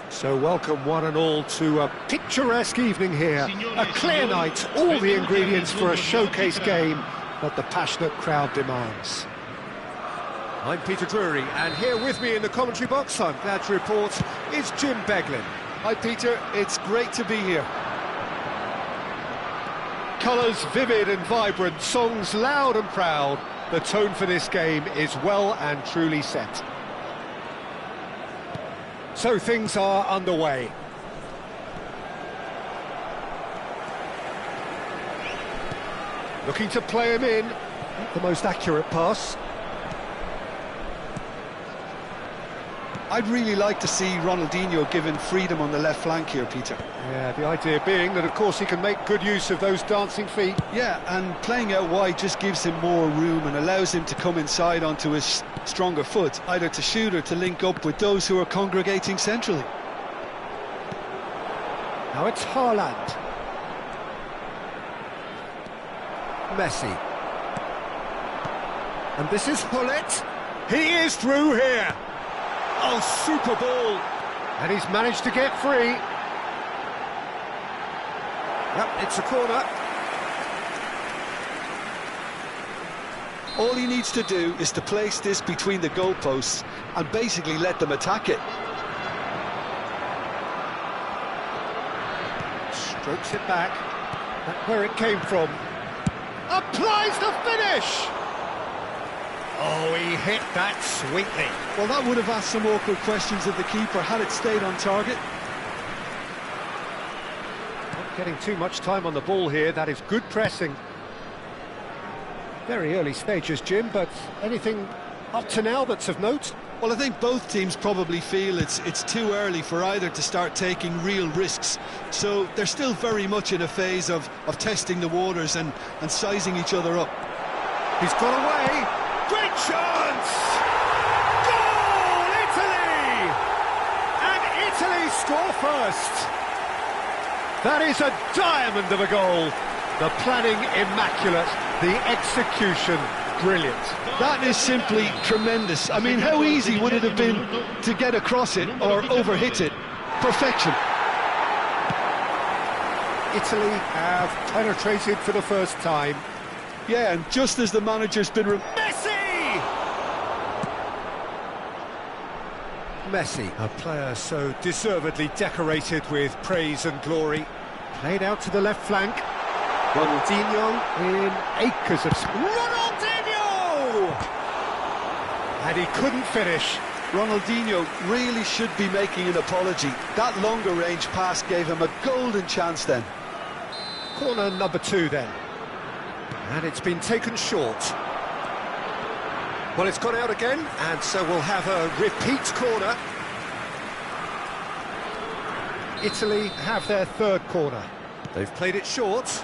so welcome one and all to a picturesque evening here. A clear night, all the ingredients for a showcase game that the passionate crowd demands. I'm Peter Drury, and here with me in the commentary box, I'm glad to report, is Jim Beglin. Hi Peter, it's great to be here. Colours vivid and vibrant, songs loud and proud, the tone for this game is well and truly set. So things are underway. Looking to play him in. Not the most accurate pass. I'd really like to see Ronaldinho given freedom on the left flank here, Peter. Yeah, the idea being that, of course, he can make good use of those dancing feet. Yeah, and playing out wide just gives him more room and allows him to come inside onto his stronger foot, either to shoot or to link up with those who are congregating centrally. Now it's Haaland. Messi. And this is Hullet. He is through here. Oh, super ball. And he's managed to get free. Yep, it's a corner. All he needs to do is to place this between the goalposts and basically let them attack it. Strokes it back. That's where it came from. Applies the finish! Oh, he hit that sweetly. Well, that would have asked some awkward questions of the keeper had it stayed on target. Not getting too much time on the ball here. That is good pressing. Very early stages, Jim, but anything up to now that's of note? Well, I think both teams probably feel it's too early for either to start taking real risks. So they're still very much in a phase of testing the waters and sizing each other up. He's gone away. Great chance! Goal, Italy! And Italy score first. That is a diamond of a goal. The planning immaculate, the execution brilliant. That is simply tremendous. I mean, how easy would it have been to get across it or overhit it? Perfection. Italy have penetrated for the first time. Yeah, and just as the manager's been... Messi, a player so deservedly decorated with praise and glory. Played out to the left flank. Ronaldinho in acres of... Ronaldinho! And he couldn't finish. Ronaldinho really should be making an apology. That longer range pass gave him a golden chance then. Corner number 2 then. And it's been taken short. Well, it's gone out again, and so we'll have a repeat corner. Italy have their third corner. They've played it short.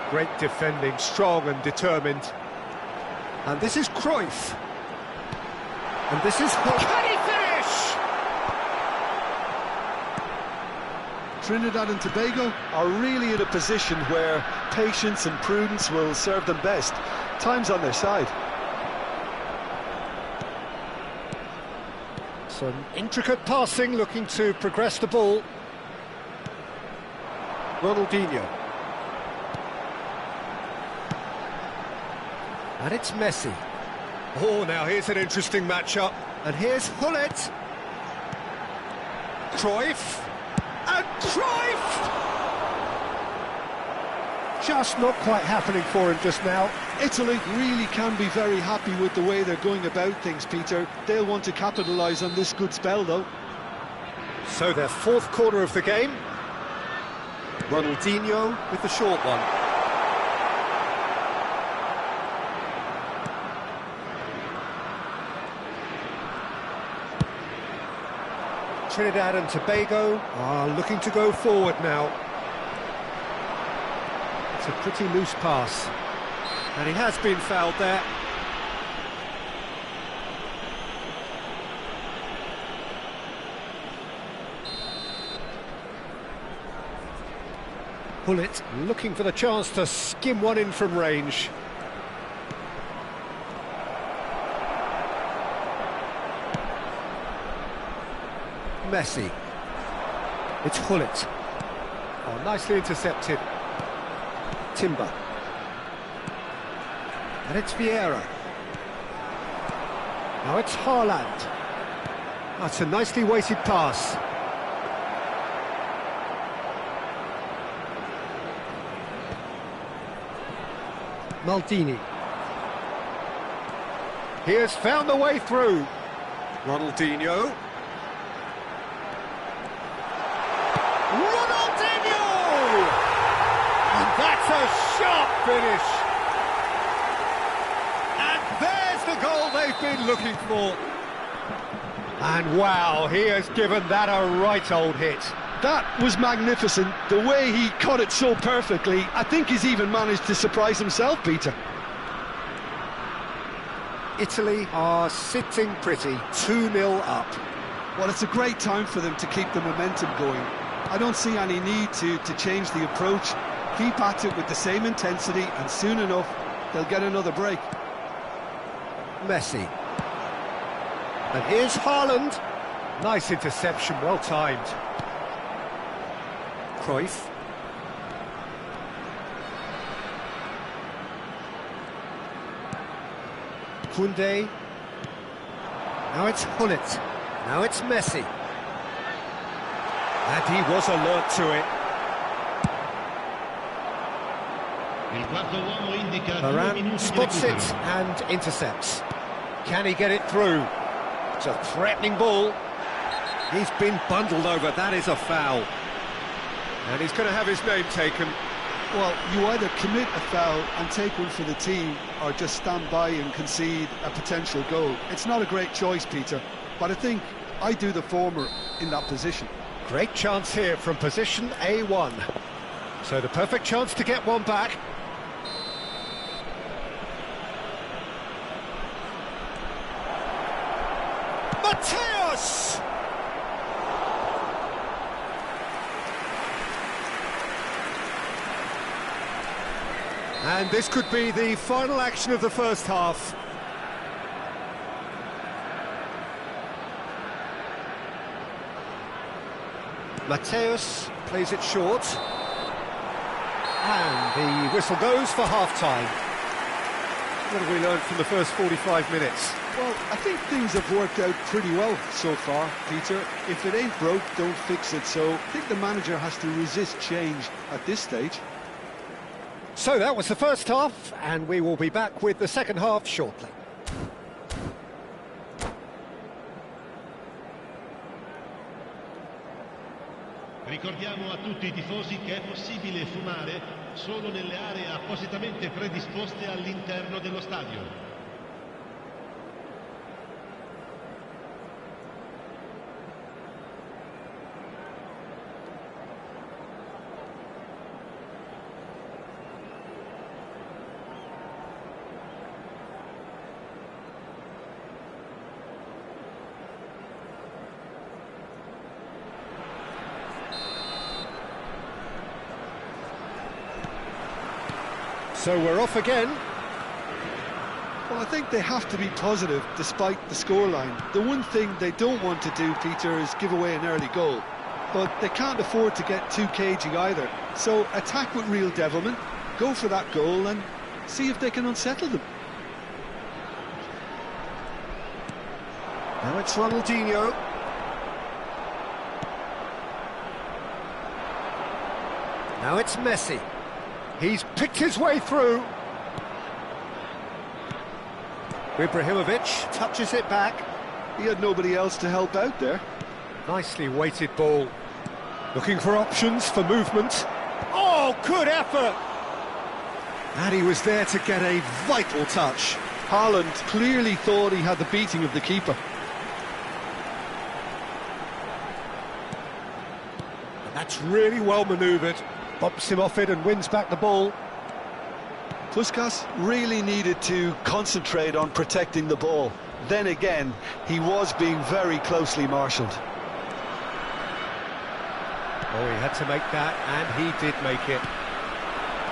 Great defending, strong and determined. And this is Cruyff. And this is... Can he finish? Trinidad and Tobago are really in a position where patience and prudence will serve them best. Time's on their side. Some intricate passing, looking to progress the ball. Ronaldinho. And it's Messi. Oh, now here's an interesting matchup. And here's Hullet. Cruyff. And Cruyff! Just not quite happening for him just now. Italy really can be very happy with the way they're going about things, Peter. They'll want to capitalise on this good spell, though. So their fourth corner of the game. Ronaldinho with the short one. Trinidad and Tobago are looking to go forward now. It's a pretty loose pass. And he has been fouled there. Hullet looking for the chance to skim one in from range. Messi. It's Hullet. Oh, nicely intercepted. Timber. And it's Vieira. Now it's Haaland. That's a nicely weighted pass. Maldini. He has found the way through. Ronaldinho. Ronaldinho! And that's a sharp finish. And there's the goal they've been looking for. And wow, he has given that a right old hit. That was magnificent. The way he cut it so perfectly, I think he's even managed to surprise himself, Peter. Italy are sitting pretty, 2-0 up. Well, it's a great time for them to keep the momentum going. I don't see any need to change the approach. Keep at it with the same intensity, and soon enough, they'll get another break. Messi. And here's Haaland. Nice interception, well timed. Cruyff. Koundé. Now it's Gullit. Now it's Messi. And he was alert to it. Il quarto uomo indica 2 Varane minuti di spots recupero. it and intercepts. Can he get it through? It's a threatening ball. He's been bundled over, that is a foul. And he's going to have his name taken. Well, you either commit a foul and take one for the team, or just stand by and concede a potential goal. It's not a great choice, Peter, but I think I do the former in that position. Great chance here from position A1. So the perfect chance to get one back. Mateus! And this could be the final action of the first half. Mateus plays it short. And the whistle goes for half-time. What have we learned from the first 45 minutes? Well, I think things have worked out pretty well so far, Peter. If it ain't broke, don't fix it. So I think the manager has to resist change at this stage. So that was the first half, and we will be back with the second half shortly. Ricordiamo a tutti i tifosi che è possibile fumare solo nelle aree appositamente predisposte all'interno dello stadio. So we're off again. Well, I think they have to be positive despite the scoreline. The one thing they don't want to do, Peter, is give away an early goal. But they can't afford to get too cagey either. So attack with real devilment, go for that goal and see if they can unsettle them. Now it's Ronaldinho. Now it's Messi. He's picked his way through. Ibrahimovic touches it back. He had nobody else to help out there. Nicely weighted ball. Looking for options for movement. Oh, good effort! And he was there to get a vital touch. Haaland clearly thought he had the beating of the keeper. And that's really well manoeuvred. Bumps him off it and wins back the ball. Puskas really needed to concentrate on protecting the ball. Then again, he was being very closely marshalled. Oh, he had to make that, and he did make it.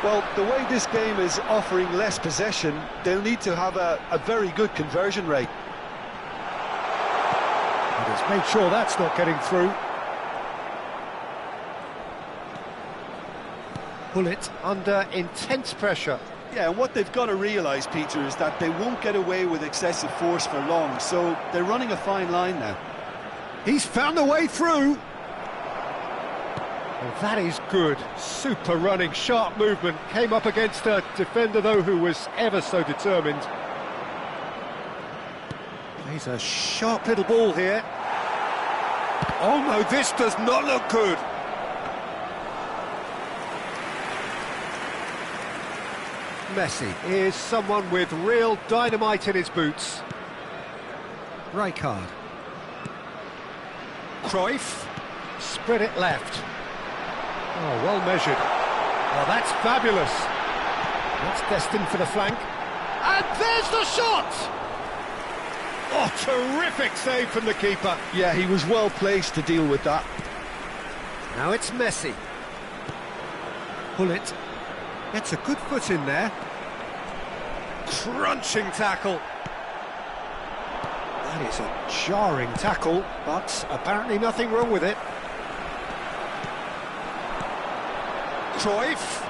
Well, the way this game is offering less possession, they'll need to have a very good conversion rate. And he's made sure that's not getting through. Bullet under intense pressure. Yeah, and what they've got to realise, Peter, is that they won't get away with excessive force for long, so they're running a fine line now. He's found a way through. Well, that is good. Super running, sharp movement. Came up against a defender, though, who was ever so determined. He's a sharp little ball here. Oh no, this does not look good. Messi is someone with real dynamite in his boots. Rijkaard. Cruyff. Spread it left. Oh, well measured. Oh, that's fabulous. That's destined for the flank. And there's the shot! Oh, terrific save from the keeper. Yeah, he was well placed to deal with that. Now it's Messi. Bullet. Gets a good foot in there. Crunching tackle. That is a jarring tackle, but apparently nothing wrong with it. Cruyff.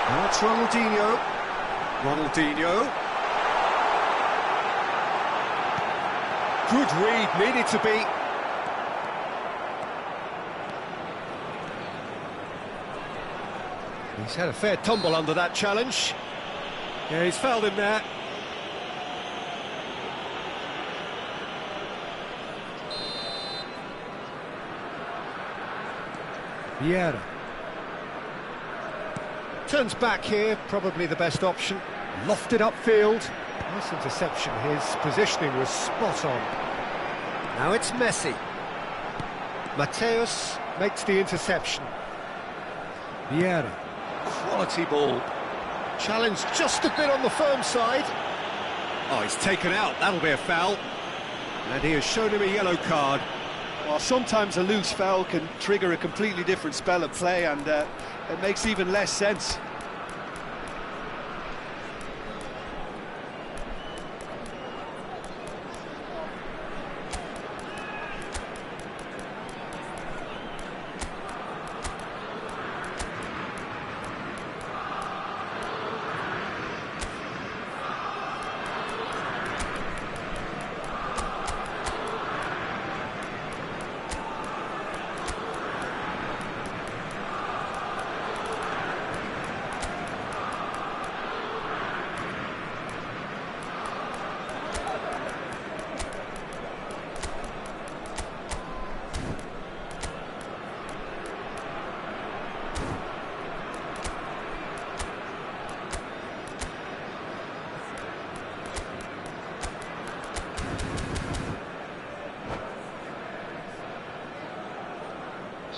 Now it's Ronaldinho. Ronaldinho. Good read, needed to be. He's had a fair tumble under that challenge. Yeah, he's fouled him there. Vieira. Turns back here, probably the best option. Lofted upfield. Nice interception, his positioning was spot on. Now it's Messi. Mateus makes the interception. Vieira. Quality ball. Challenge just a bit on the firm side. Oh, he's taken out, that'll be a foul. And he has shown him a yellow card. Well, sometimes a loose foul can trigger a completely different spell of play, and it makes even less sense.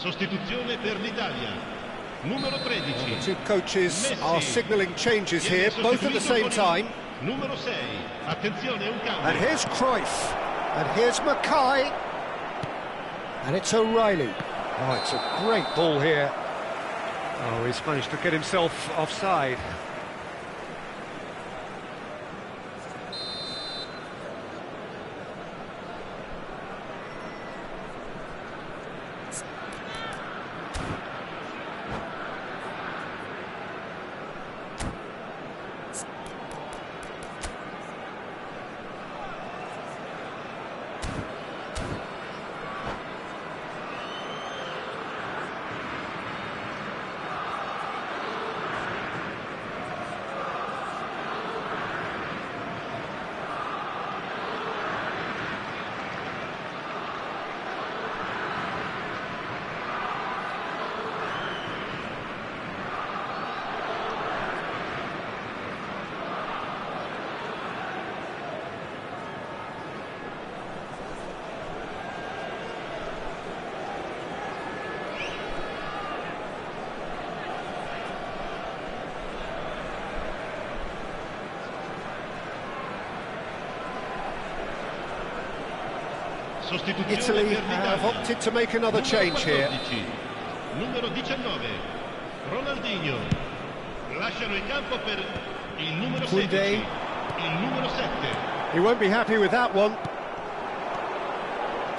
Sostituzione per l'Italia. Numero 13. The two coaches Messi. are signalling changes here, both at the same time. Numero 6. Attenzione, un cambio. And here's Cruyff. And here's Mackay. And it's O'Reilly. Oh, it's a great ball here. Oh, he's managed to get himself offside. Italy have opted to make another change here. Numero 19. Ronaldinho. Lasciano il campo per il numero 16. Il numero 7. He won't be happy with that one.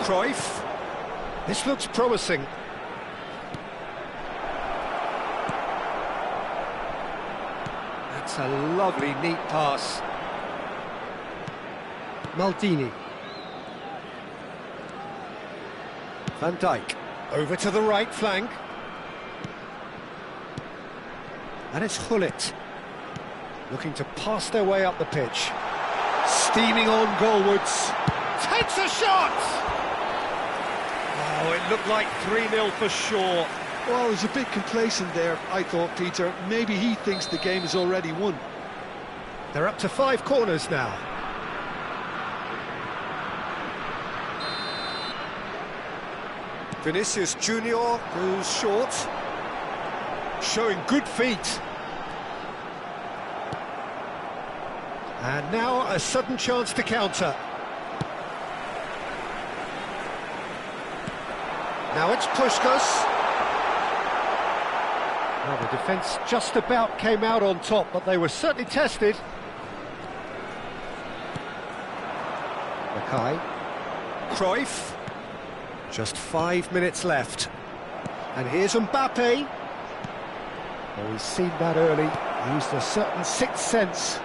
Cruyff. This looks promising. That's a lovely, neat pass. Maldini. Van Dijk, over to the right flank. And it's Gullit, looking to pass their way up the pitch. steaming on goalwards. Takes a shot! Oh, it looked like 3-0 for sure. Well, he was a bit complacent there, I thought, Peter. Maybe he thinks the game is already won. They're up to 5 corners now. Vinicius Junior goes short, showing good feet. And now a sudden chance to counter. Now it's Puskás. Well, the defence just about came out on top, but they were certainly tested. Mackay. Cruyff. Just 5 minutes left. And here's Mbappe. Oh, he's seen that early. Used a certain sixth sense.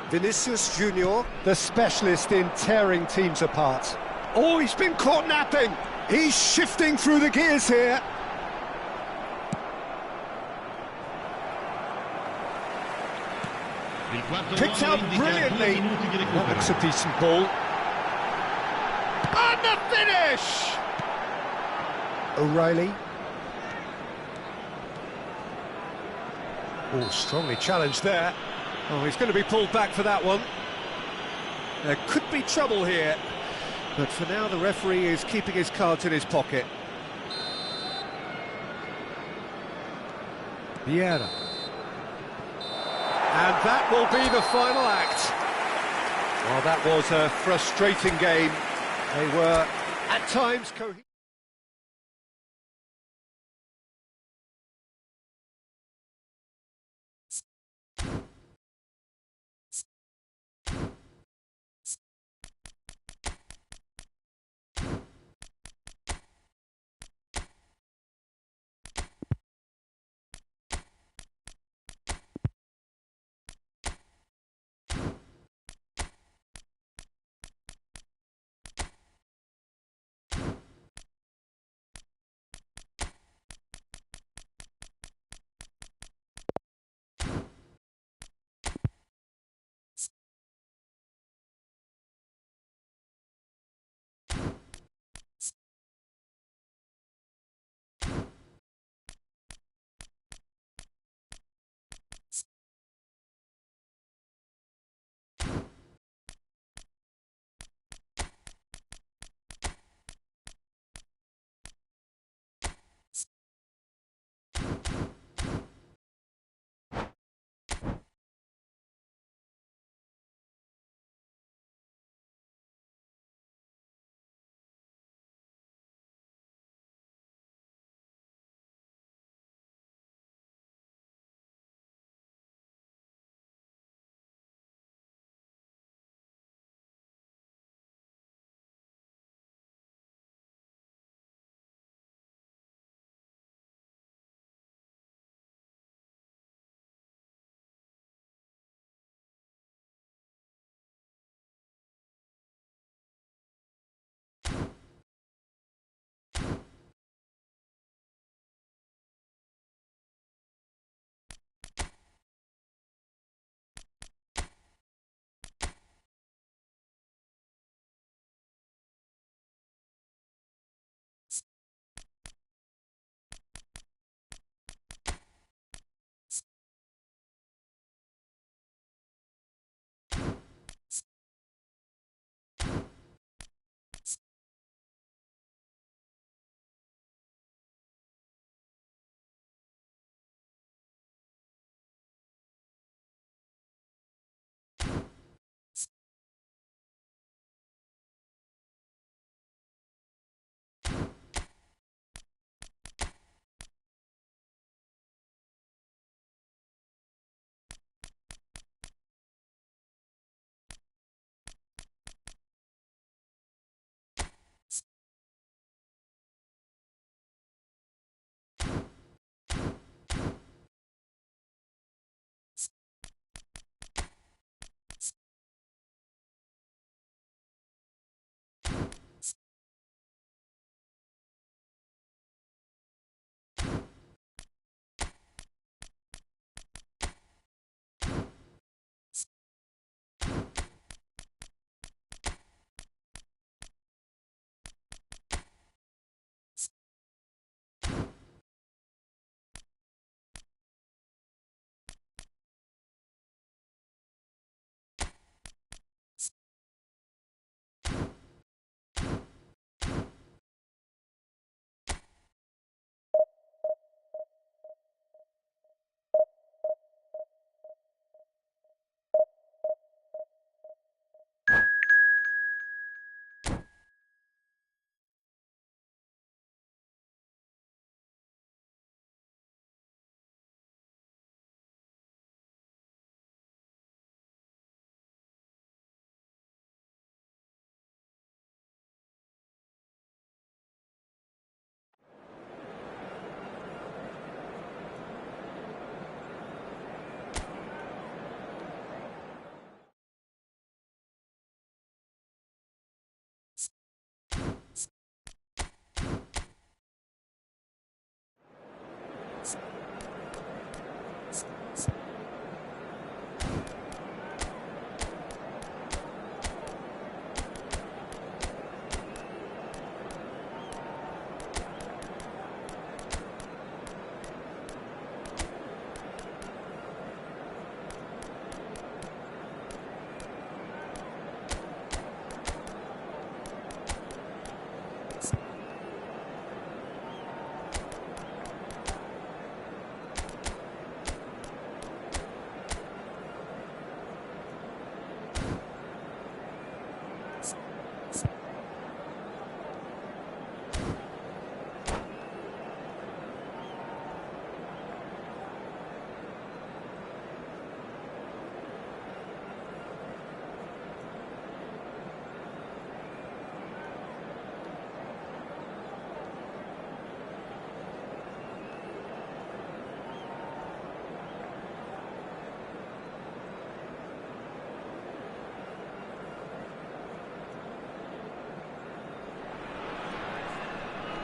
Vinicius Junior, the specialist in tearing teams apart. Oh, he's been caught napping. He's shifting through the gears here. Picked out brilliantly. That looks a decent ball. And the finish! O'Reilly. Oh, strongly challenged there. Oh, he's going to be pulled back for that one. There could be trouble here. But for now, the referee is keeping his cards in his pocket. Vieira. And that will be the final act. Well, that was a frustrating game. They were, at times, coherent.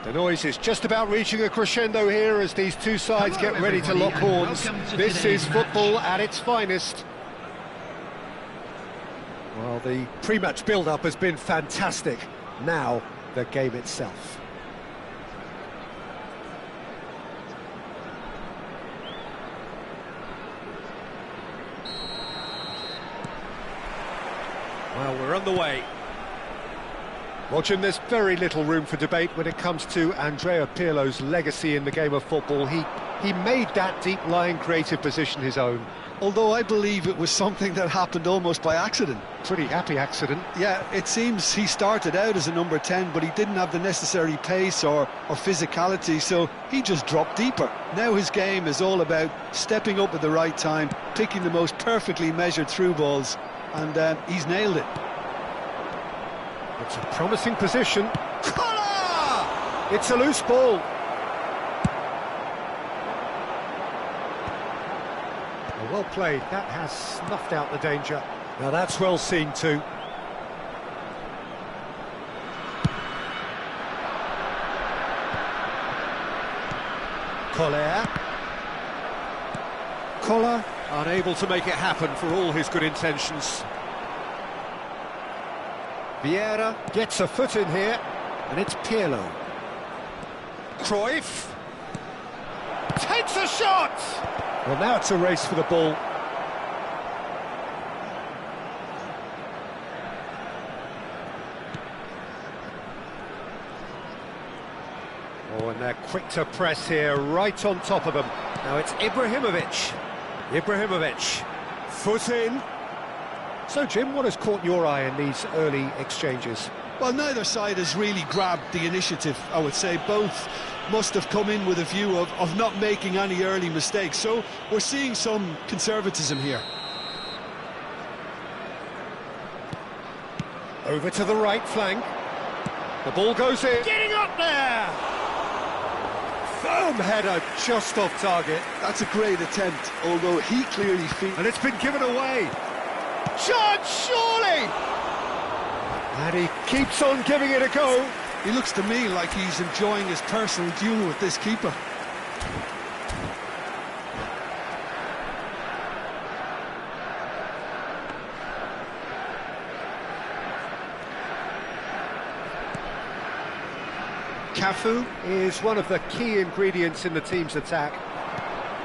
The noise is just about reaching a crescendo here as these two sides get ready to lock horns. This is football at its finest. Well, the pre-match build-up has been fantastic. Now, the game itself. Well, we're on the way. Watching, there's very little room for debate when it comes to Andrea Pirlo's legacy in the game of football. He made that deep-lying creative position his own. Although I believe it was something that happened almost by accident. Pretty happy accident. Yeah, it seems he started out as a number 10, but he didn't have the necessary pace or physicality, so he just dropped deeper. Now his game is all about stepping up at the right time, picking the most perfectly measured through balls, and he's nailed it. It's a promising position. Collar! It's a loose ball. Well played. That has snuffed out the danger. Now that's well seen too. Collar unable to make it happen for all his good intentions. Vieira gets a foot in here, and it's Pirlo. Cruyff takes a shot! Well, now it's a race for the ball. Oh, and they're quick to press here, right on top of them. Now it's Ibrahimovic. Foot in. So, Jim, what has caught your eye in these early exchanges? Well, neither side has really grabbed the initiative, I would say. Both must have come in with a view of not making any early mistakes. So we're seeing some conservatism here. Over to the right flank. The ball goes in. Getting up there! Firm header just off target. That's a great attempt, although he clearly feels... And it's been given away. Chance, surely! And he keeps on giving it a go. He looks to me like he's enjoying his personal duel with this keeper. Cafu is one of the key ingredients in the team's attack.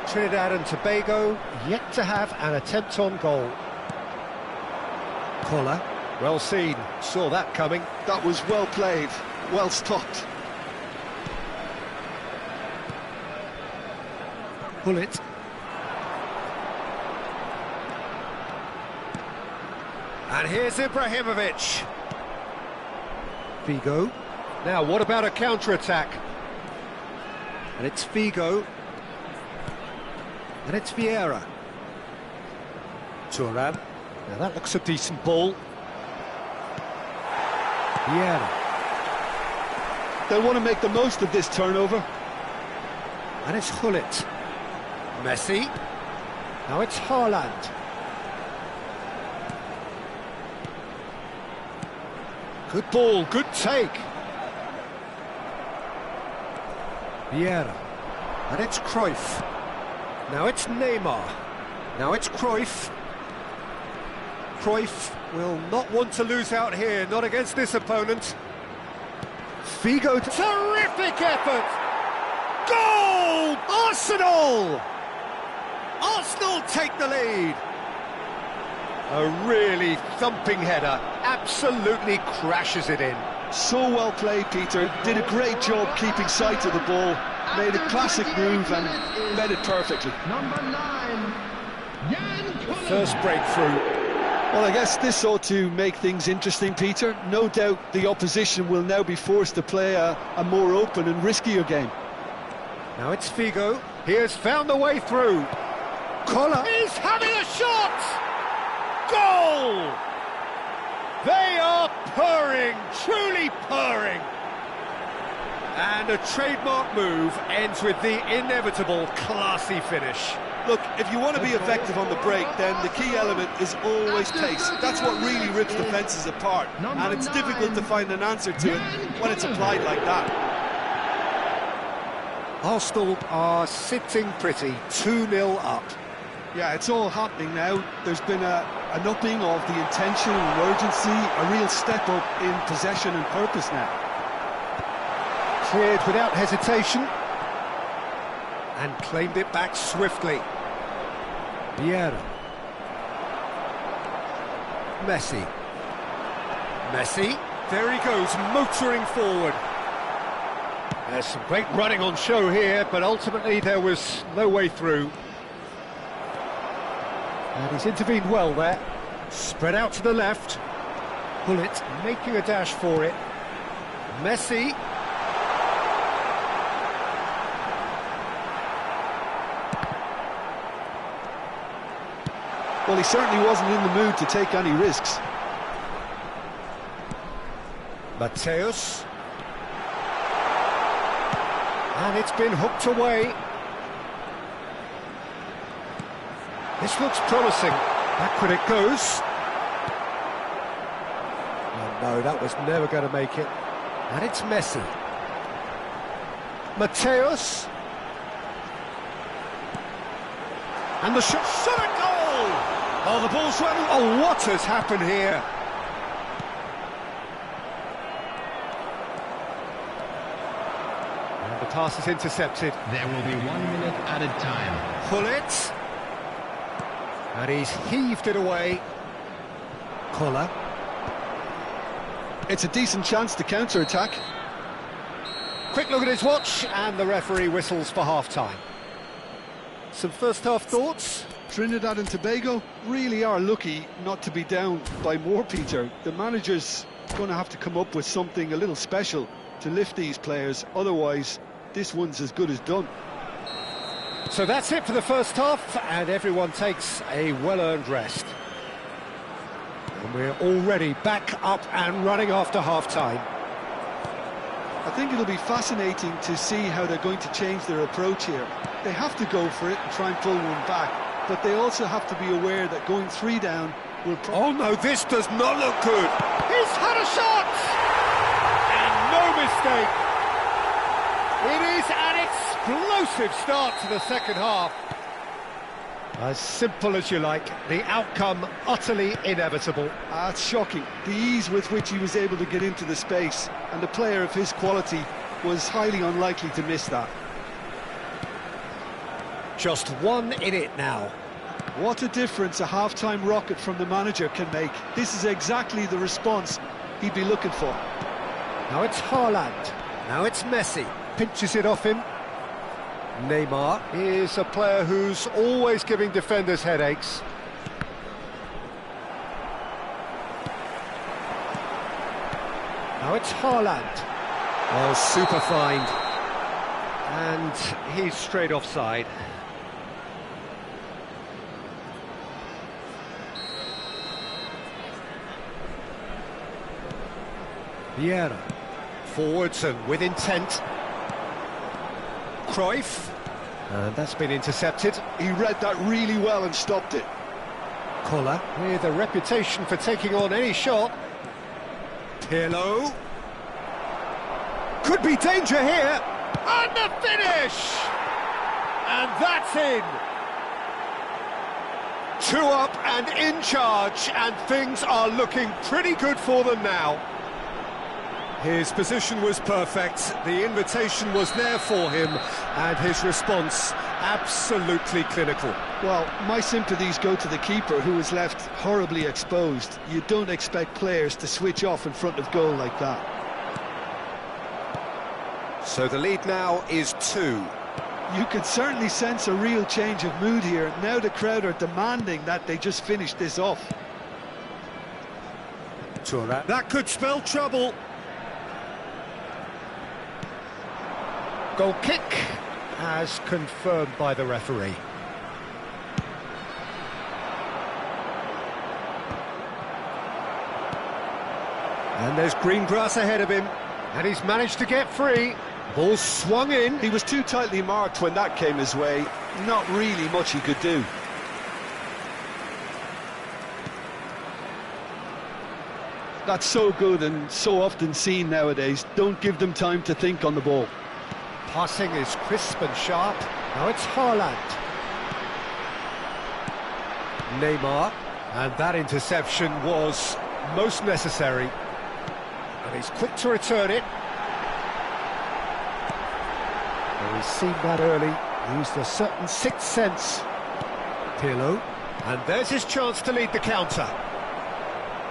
Trinidad and Tobago yet to have an attempt on goal. Collar, well seen, saw that coming. That was well played, well stopped. Bullet. And here's Ibrahimovic. Figo. Now, what about a counter-attack? And it's Figo. And it's Vieira. Turan. Now that looks a decent ball. Vieira. They'll want to make the most of this turnover. And it's Hullet. Messi. Now it's Haaland. Good ball, good take. Vieira. And it's Cruyff. Now it's Neymar. Now it's Cruyff. Cruyff will not want to lose out here, not against this opponent. Figo. Terrific effort! Goal! Arsenal! Arsenal take the lead. A really thumping header, absolutely crashes it in. So well played, Peter. Did a great job keeping sight of the ball. Made a classic move and made it perfectly. Number 9, The first breakthrough. Well, I guess this ought to make things interesting, Peter. No doubt the opposition will now be forced to play a more open and riskier game. Now it's Figo. He has found the way through. Collar is having a shot! Goal! They are purring, truly purring. And a trademark move ends with the inevitable classy finish. Look, if you want to be effective on the break, then the key element is always pace. That's what really rips defences apart. And it's difficult to find an answer to it when it's applied like that. Arsenal are sitting pretty, 2-0 up. Yeah, it's all happening now. There's been an upping of the intention and urgency, a real step up in possession and purpose now. Cleared without hesitation. And claimed it back swiftly. Vieira. Messi. Messi. There he goes, motoring forward. There's some great running on show here, but ultimately there was no way through. And he's intervened well there. Spread out to the left. Bullet making a dash for it. Messi. Well, he certainly wasn't in the mood to take any risks. Mateus. And it's been hooked away. This looks promising. Backward it goes. Oh no, that was never going to make it. And it's Messi. Mateus. And the shot at goal! Oh, the ball's running. Oh, what has happened here? And the pass is intercepted. There will be 1 minute added time. Pull it. And he's heaved it away. Collar. It's a decent chance to counter-attack. Quick look at his watch, and the referee whistles for half-time. Some first-half thoughts? Trinidad and Tobago really are lucky not to be down by more, Peter. The manager's going to have to come up with something a little special to lift these players, otherwise this one's as good as done. So that's it for the first half, and everyone takes a well-earned rest. And we're already back up and running after half-time. I think it'll be fascinating to see how they're going to change their approach here. They have to go for it and try and pull one back, but they also have to be aware that going 3 down will... Oh no, this does not look good! He's had a shot! And no mistake! It is an explosive start to the second half. As simple as you like, the outcome utterly inevitable. It's shocking, the ease with which he was able to get into the space, and a player of his quality was highly unlikely to miss that. Just 1 in it now. What a difference a half-time rocket from the manager can make. This is exactly the response he'd be looking for. Now it's Haaland. Now it's Messi. Pinches it off him. Neymar is a player who's always giving defenders headaches. Now it's Haaland. Oh, super find. And he's straight offside. Vieira. Forwards and with intent. Cruyff. And that's been intercepted. He read that really well and stopped it. Collar, with a reputation for taking on any shot. Pirlo. Could be danger here. And the finish! And that's in. 2 up and in charge, and things are looking pretty good for them now. His position was perfect, the invitation was there for him, and his response absolutely clinical. Well, my sympathies go to the keeper, who was left horribly exposed. You don't expect players to switch off in front of goal like that. So the lead now is 2. You could certainly sense a real change of mood here. Now the crowd are demanding that they just finish this off. That could spell trouble. Goal kick, as confirmed by the referee. And there's green grass ahead of him, and he's managed to get free. Ball swung in. He was too tightly marked when that came his way. Not really much he could do. That's so good and so often seen nowadays. Don't give them time to think on the ball. Passing is crisp and sharp. Now it's Haaland. Neymar. And that interception was most necessary. And he's quick to return it. Well, he's seen that early. Used a certain sixth sense. Pirlo. And there's his chance to lead the counter.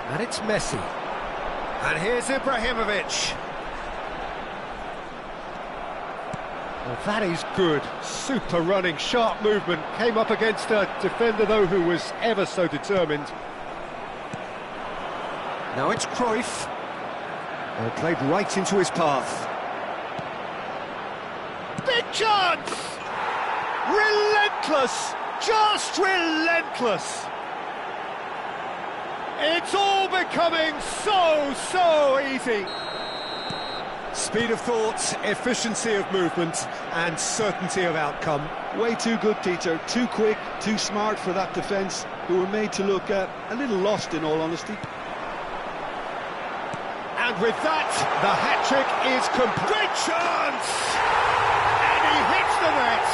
And it's Messi. And here's Ibrahimovic. Well, that is good. Super running, sharp movement. Came up against a defender, though, who was ever so determined. Now it's Cruyff. Well, played right into his path. Big chance! Relentless! Just relentless! It's all becoming so easy. Speed of thought, efficiency of movement, and certainty of outcome. Way too good, Peter. Too quick, too smart for that defence, who were made to look a little lost, in all honesty. And with that, the hat-trick is complete. Great chance! And he hits the net.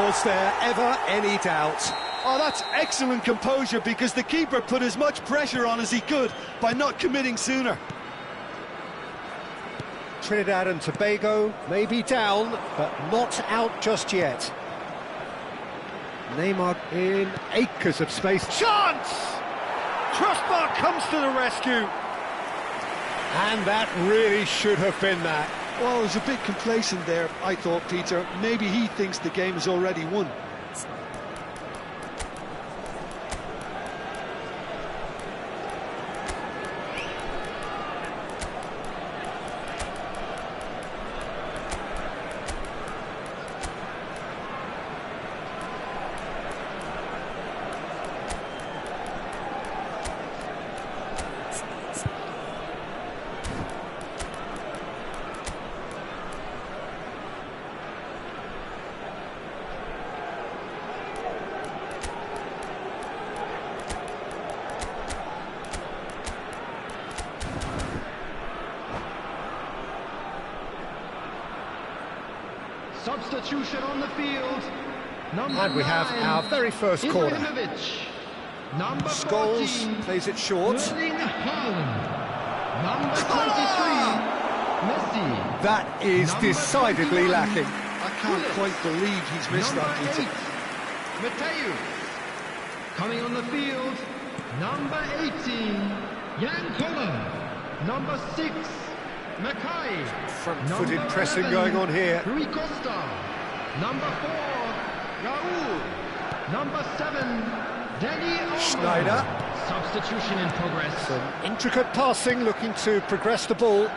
Was there ever any doubt? Oh, that's excellent composure, because the keeper put as much pressure on as he could by not committing sooner. Trinidad and Tobago may be down, but not out just yet. Neymar in acres of space. Chance! Crossbar comes to the rescue. And that really should have been that. Well, it was a bit complacent there, I thought, Peter. Maybe he thinks the game is already won. Substitution on the field. And we have our very first corner. Number Scholes 14, plays it short. Erling Haaland. Number 23, Messi. That is Number decidedly 21, lacking. I can't quite believe he's missed that, Peter. Mateu. Coming on the field, number 18, Jan Koller. Number 6, Mackay. Front-footed Number pressing 11, going on here. Rui Costa. Number 4, Raul. Number 7, Danny Olmo. Schneider. Substitution in progress. Some intricate passing, looking to progress the ball.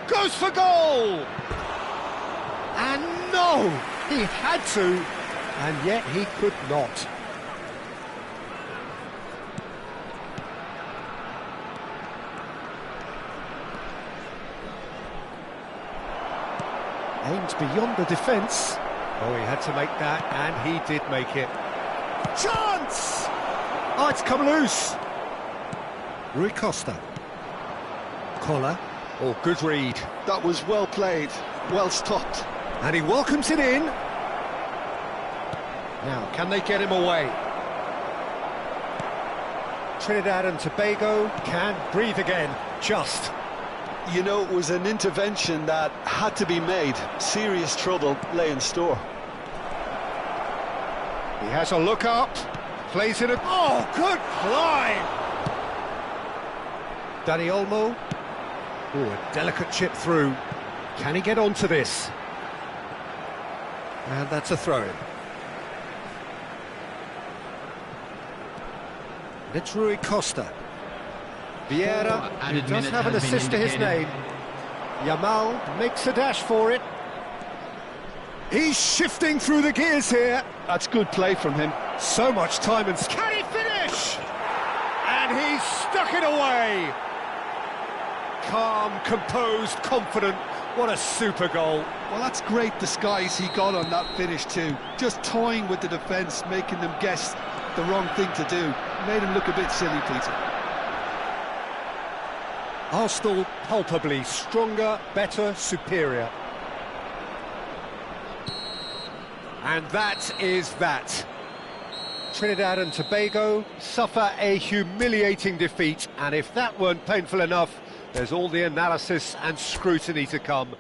Goes for goal! And no! He had to, and yet he could not. Aimed beyond the defence. Oh, he had to make that, and he did make it. Chance! Oh, it's come loose. Rui Costa. Collar. Oh, good read. That was well played, well stopped. And he welcomes it in. Now, can they get him away? Trinidad and Tobago can breathe again, just. You know, it was an intervention that had to be made. Serious trouble lay in store. He has a look up, plays it. Oh, good climb! Danny Olmo. Oh, a delicate chip through. Can he get onto this? And that's a throw-in. It's Rui Costa. Vieira, who does have an assist to his name. Yamal makes a dash for it. He's shifting through the gears here. That's good play from him. So much time and... Can he finish? And he's stuck it away. Calm, composed, confident. What a super goal. Well, that's great disguise he got on that finish too. Just toying with the defence, making them guess the wrong thing to do. Made him look a bit silly, Peter. Arsenal palpably stronger, better, superior. And that is that. Trinidad and Tobago suffer a humiliating defeat, and if that weren't painful enough, there's all the analysis and scrutiny to come.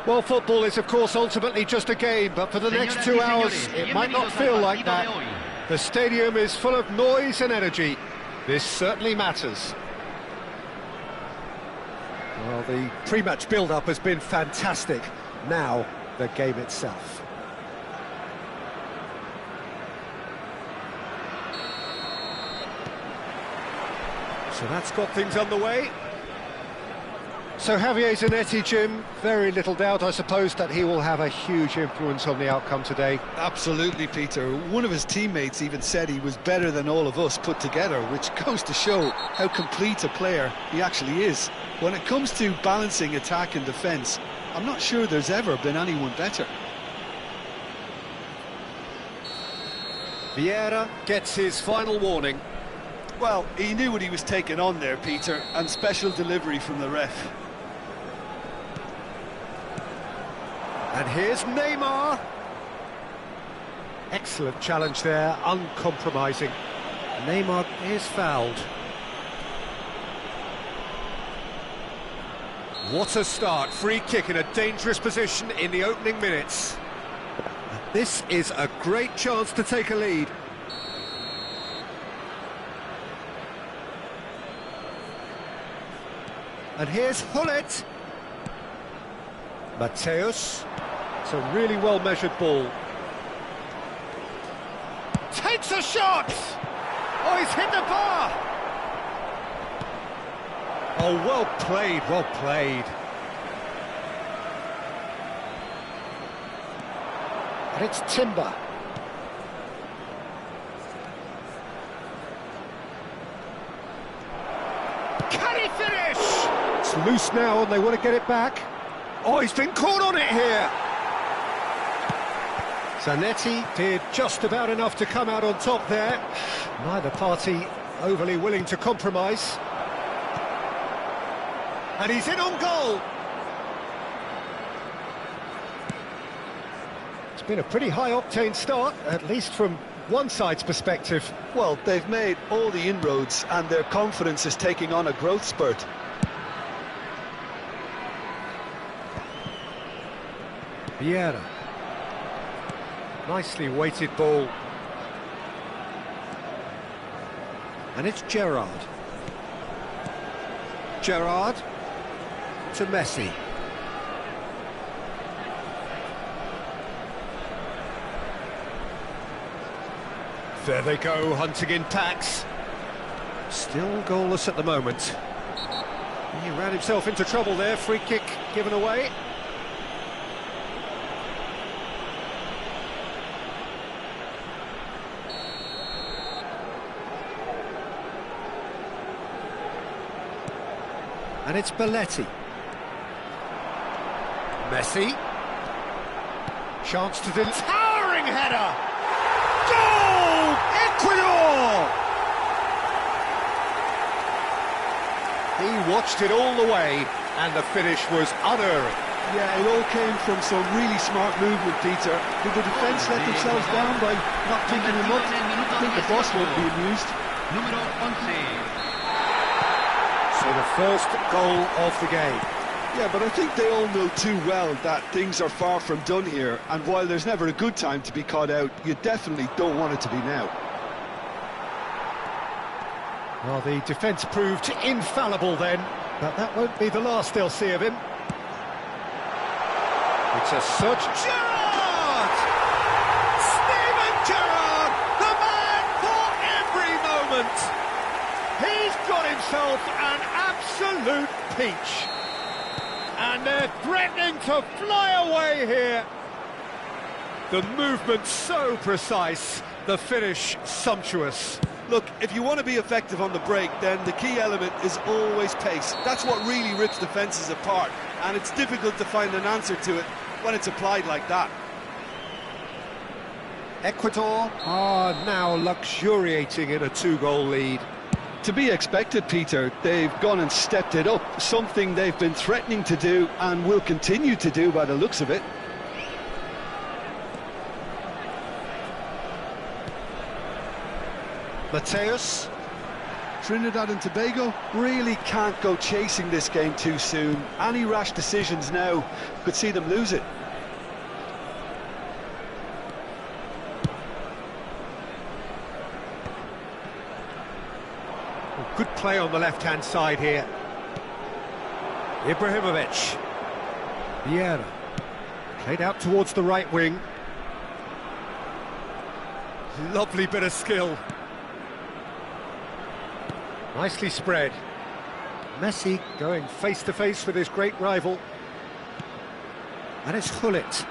Well, football is, of course, ultimately just a game, but for the next 2 hours, it might not feel like that. The stadium is full of noise and energy. This certainly matters. Well, the pre-match build-up has been fantastic. Now, the game itself. So that's got things underway. So Javier Zanetti, Jim, very little doubt, I suppose, that he will have a huge influence on the outcome today. Absolutely, Peter. One of his teammates even said he was better than all of us put together, which goes to show how complete a player he actually is. When it comes to balancing attack and defence, I'm not sure there's ever been anyone better. Vieira gets his final warning. Well, he knew what he was taking on there, Peter, and special delivery from the ref. And here's Neymar. Excellent challenge there, uncompromising. Neymar is fouled. What a start. Free kick in a dangerous position in the opening minutes. This is a great chance to take a lead. And here's Hullet. Mateus. It's a really well-measured ball. Takes a shot! Oh, he's hit the bar! Oh, well played, well played. And it's Timber. Can he finish? It's loose now and they want to get it back. Oh, he's been caught on it here. Zanetti did just about enough to come out on top there. Neither party overly willing to compromise. And he's in on goal. It's been a pretty high-octane start, at least from one side's perspective. Well, they've made all the inroads and their confidence is taking on a growth spurt. Vieira. Nicely weighted ball. And it's Gerrard. Gerrard to Messi. There they go, hunting in packs. Still goalless at the moment. He ran himself into trouble there, free kick given away. And it's Belletti. Messi. Chance to do... Towering header! Goal! Ecuador! He watched it all the way, and the finish was unerring. Yeah, it all came from some really smart movement, Peter. Did the defence let themselves down by not picking him up? I think the boss won't be amused. Numero 11. So the first goal of the game. Yeah, but I think they all know too well that things are far from done here, and while there's never a good time to be caught out, you definitely don't want it to be now. Well, the defence proved infallible then, but that won't be the last they'll see of him. It's a search. Gerrard! Steven Gerrard, the man for every moment! He's got himself an absolute peach. And they're threatening to fly away here. The movement so precise, the finish sumptuous. Look, if you want to be effective on the break, then the key element is always pace. That's what really rips defences apart, and it's difficult to find an answer to it when it's applied like that. Ecuador are now luxuriating in a two-goal lead. To be expected, Peter. They've gone and stepped it up, something they've been threatening to do and will continue to do by the looks of it. Mateus. Trinidad and Tobago really can't go chasing this game too soon. Any rash decisions now could see them lose it. Good play on the left-hand side here. Ibrahimovic. Vieira. Played out towards the right wing. Lovely bit of skill. Nicely spread. Messi going face-to-face with his great rival. And it's Hullet.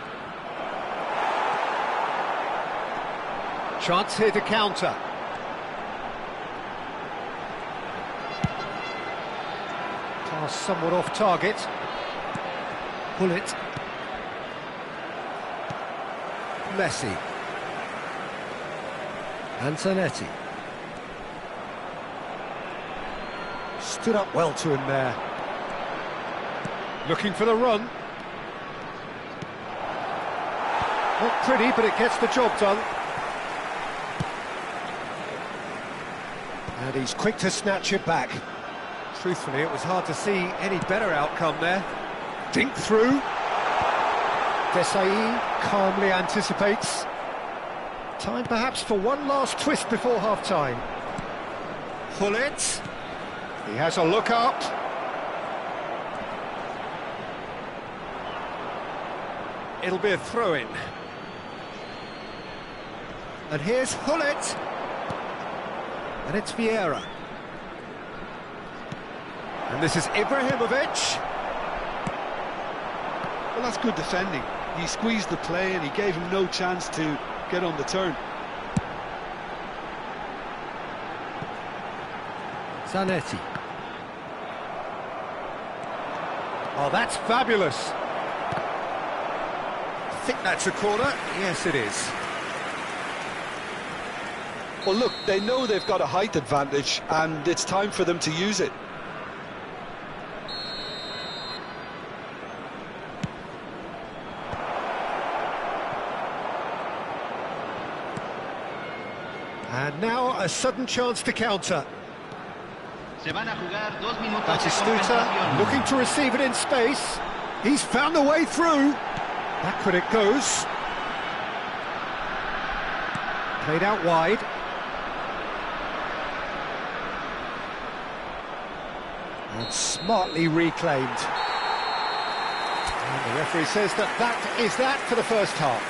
Chance here to counter. Pass somewhat off target. Hullet. Messi. And Zanetti. Stood up well to him there. Looking for the run. Not pretty, but it gets the job done. And he's quick to snatch it back. Truthfully, it was hard to see any better outcome there. Dink through. Desai calmly anticipates. Time perhaps for one last twist before half-time. Hullet. He has a look up. It'll be a throw-in. And here's Hullet. And it's Vieira. And this is Ibrahimovic. Well, that's good defending. He squeezed the play and he gave him no chance to get on the turn. Zanetti. Oh, that's fabulous. I think that's a corner. Yes, it is. Well, look, they know they've got a height advantage and it's time for them to use it. And now a sudden chance to counter. Se van a jugar 2 minutos de Batistuta compensación. looking to receive it in space. He's found a way through. Back it goes. Played out wide. And smartly reclaimed. And the referee says that is that for the first half.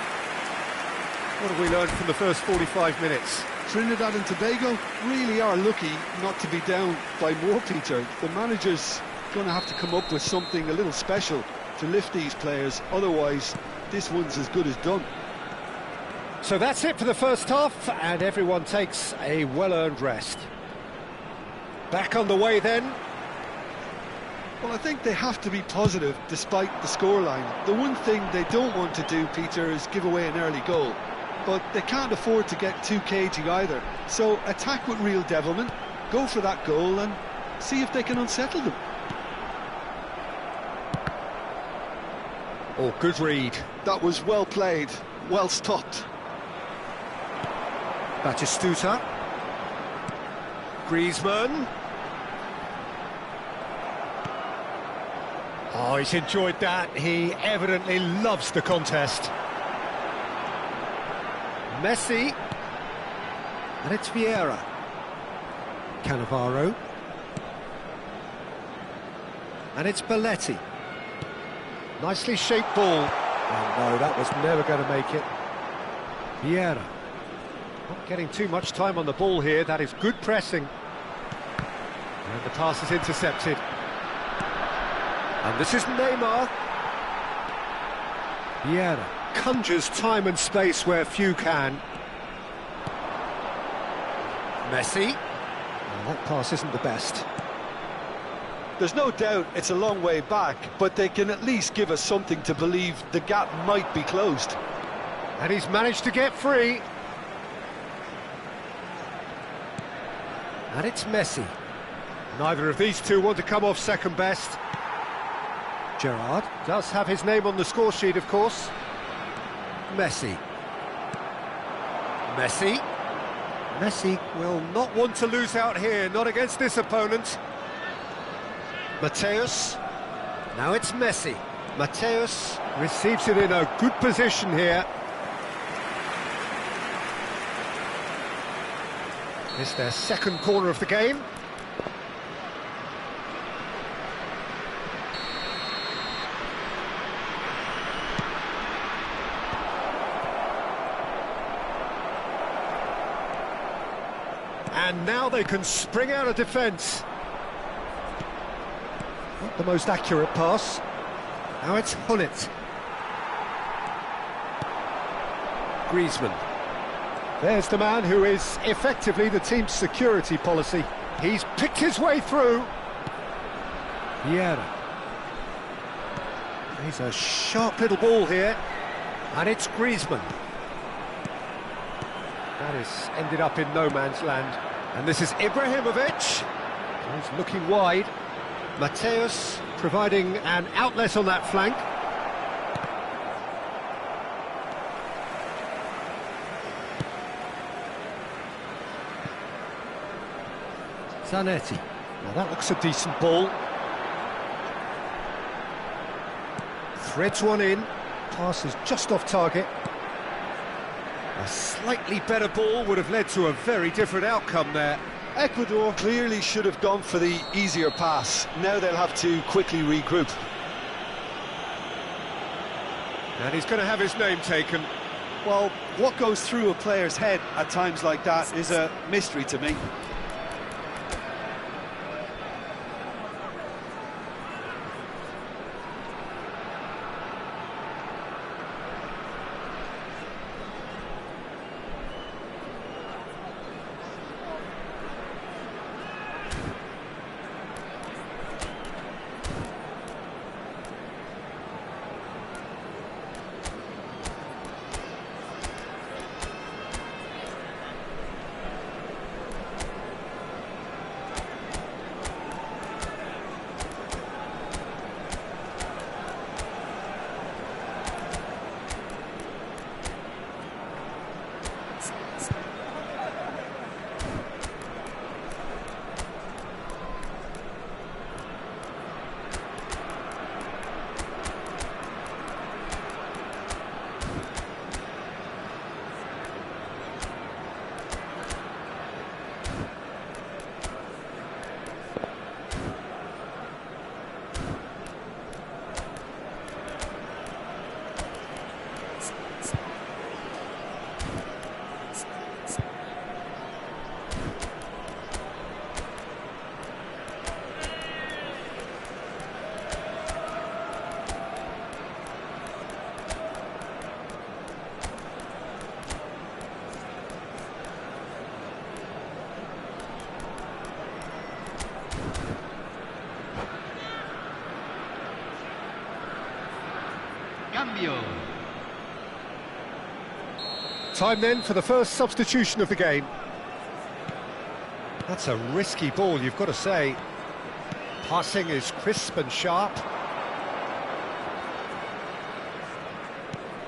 What have we learned from the first 45 minutes? Trinidad and Tobago really are lucky not to be down by more, Peter. The manager's going to have to come up with something a little special to lift these players, otherwise this one's as good as done. So that's it for the first half, and everyone takes a well-earned rest. Back on the way then. Well, I think they have to be positive despite the scoreline. The one thing they don't want to do, Peter, is give away an early goal. But they can't afford to get too cagey either. So attack with real devilment, go for that goal and see if they can unsettle them. Oh, good read. That was well played, well stopped. Batistuta. Griezmann. Oh, he's enjoyed that. He evidently loves the contest. Messi. And it's Vieira. Cannavaro. And it's Belletti. Nicely shaped ball. Oh no, that was never going to make it. Vieira. Not getting too much time on the ball here. That is good pressing. And the pass is intercepted. And this is Neymar. Vieira conjures time and space where few can. Messi. Oh, that pass isn't the best. There's no doubt it's a long way back, but they can at least give us something to believe the gap might be closed. And he's managed to get free. And it's Messi. Neither of these two want to come off second best. Gerrard does have his name on the score sheet, of course. Messi. Messi. Messi will not want to lose out here, not against this opponent. Mateus. Now it's Messi. Mateus receives it in a good position here. It's their second corner of the game. And now they can spring out of defence. Not the most accurate pass. Now it's Hullet. Griezmann. There's the man who is effectively the team's security policy. He's picked his way through. Vieira. He's a sharp little ball here. And it's Griezmann. That has ended up in no man's land. And this is Ibrahimovic. He's looking wide. Mateus providing an outlet on that flank. Zanetti. Now that looks a decent ball. Threads one in. Pass is just off target. A slightly better ball would have led to a very different outcome there. Ecuador clearly should have gone for the easier pass. Now they'll have to quickly regroup. And he's going to have his name taken. Well, what goes through a player's head at times like that is a mystery to me. Cambio. Time then for the first substitution of the game. That's a risky ball, you've got to say. Passing is crisp and sharp.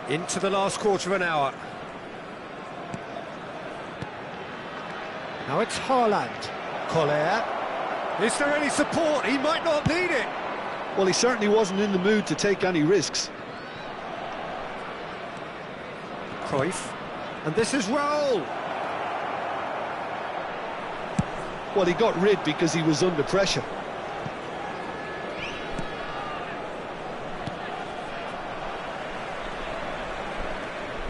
Into the last quarter of an hour. Now it's Haaland. Collier. Is there any support? He might not need it. Well, he certainly wasn't in the mood to take any risks. Cruyff. And this is Raul. Well, he got rid because he was under pressure.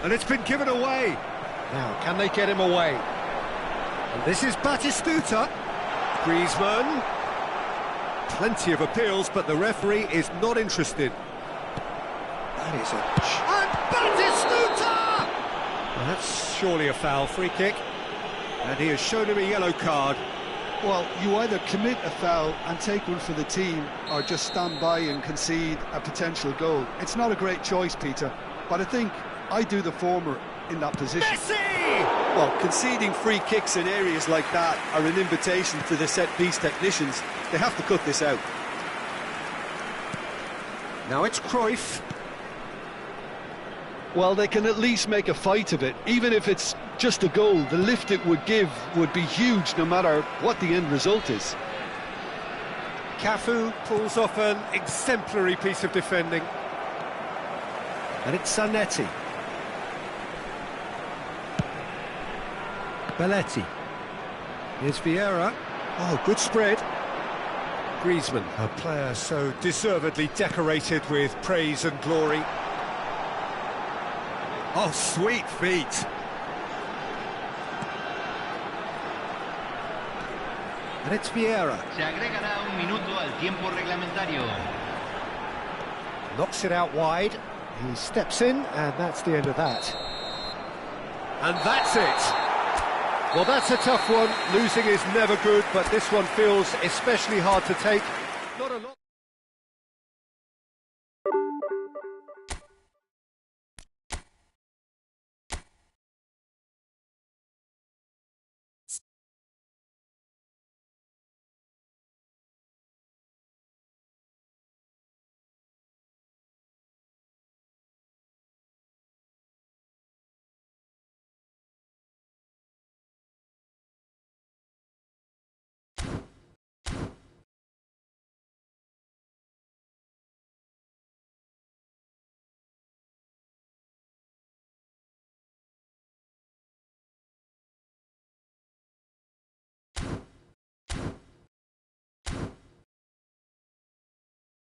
And it's been given away. Now, can they get him away? And this is Batistuta. Griezmann. Plenty of appeals, but the referee is not interested. That is a... And Batistuta! Well, that's surely a foul. Free kick. And he has shown him a yellow card. Well, you either commit a foul and take one for the team, or just stand by and concede a potential goal. It's not a great choice, Peter, but I think I do the former in that position. Messi! Well, conceding free kicks in areas like that are an invitation to the set-piece technicians. They have to cut this out. Now it's Cruyff. Well, they can at least make a fight of it. Even if it's just a goal, the lift it would give would be huge no matter what the end result is. Cafu pulls off an exemplary piece of defending. And it's Zanetti. Belletti. Here's Vieira. Oh, good spread. Griezmann, a player so deservedly decorated with praise and glory. Oh, sweet feet. And it's Vieira. Se agregará un minuto al tiempo reglamentario. Knocks it out wide. He steps in, and that's the end of that. And that's it. Well, that's a tough one. Losing is never good, but this one feels especially hard to take. Not a lot.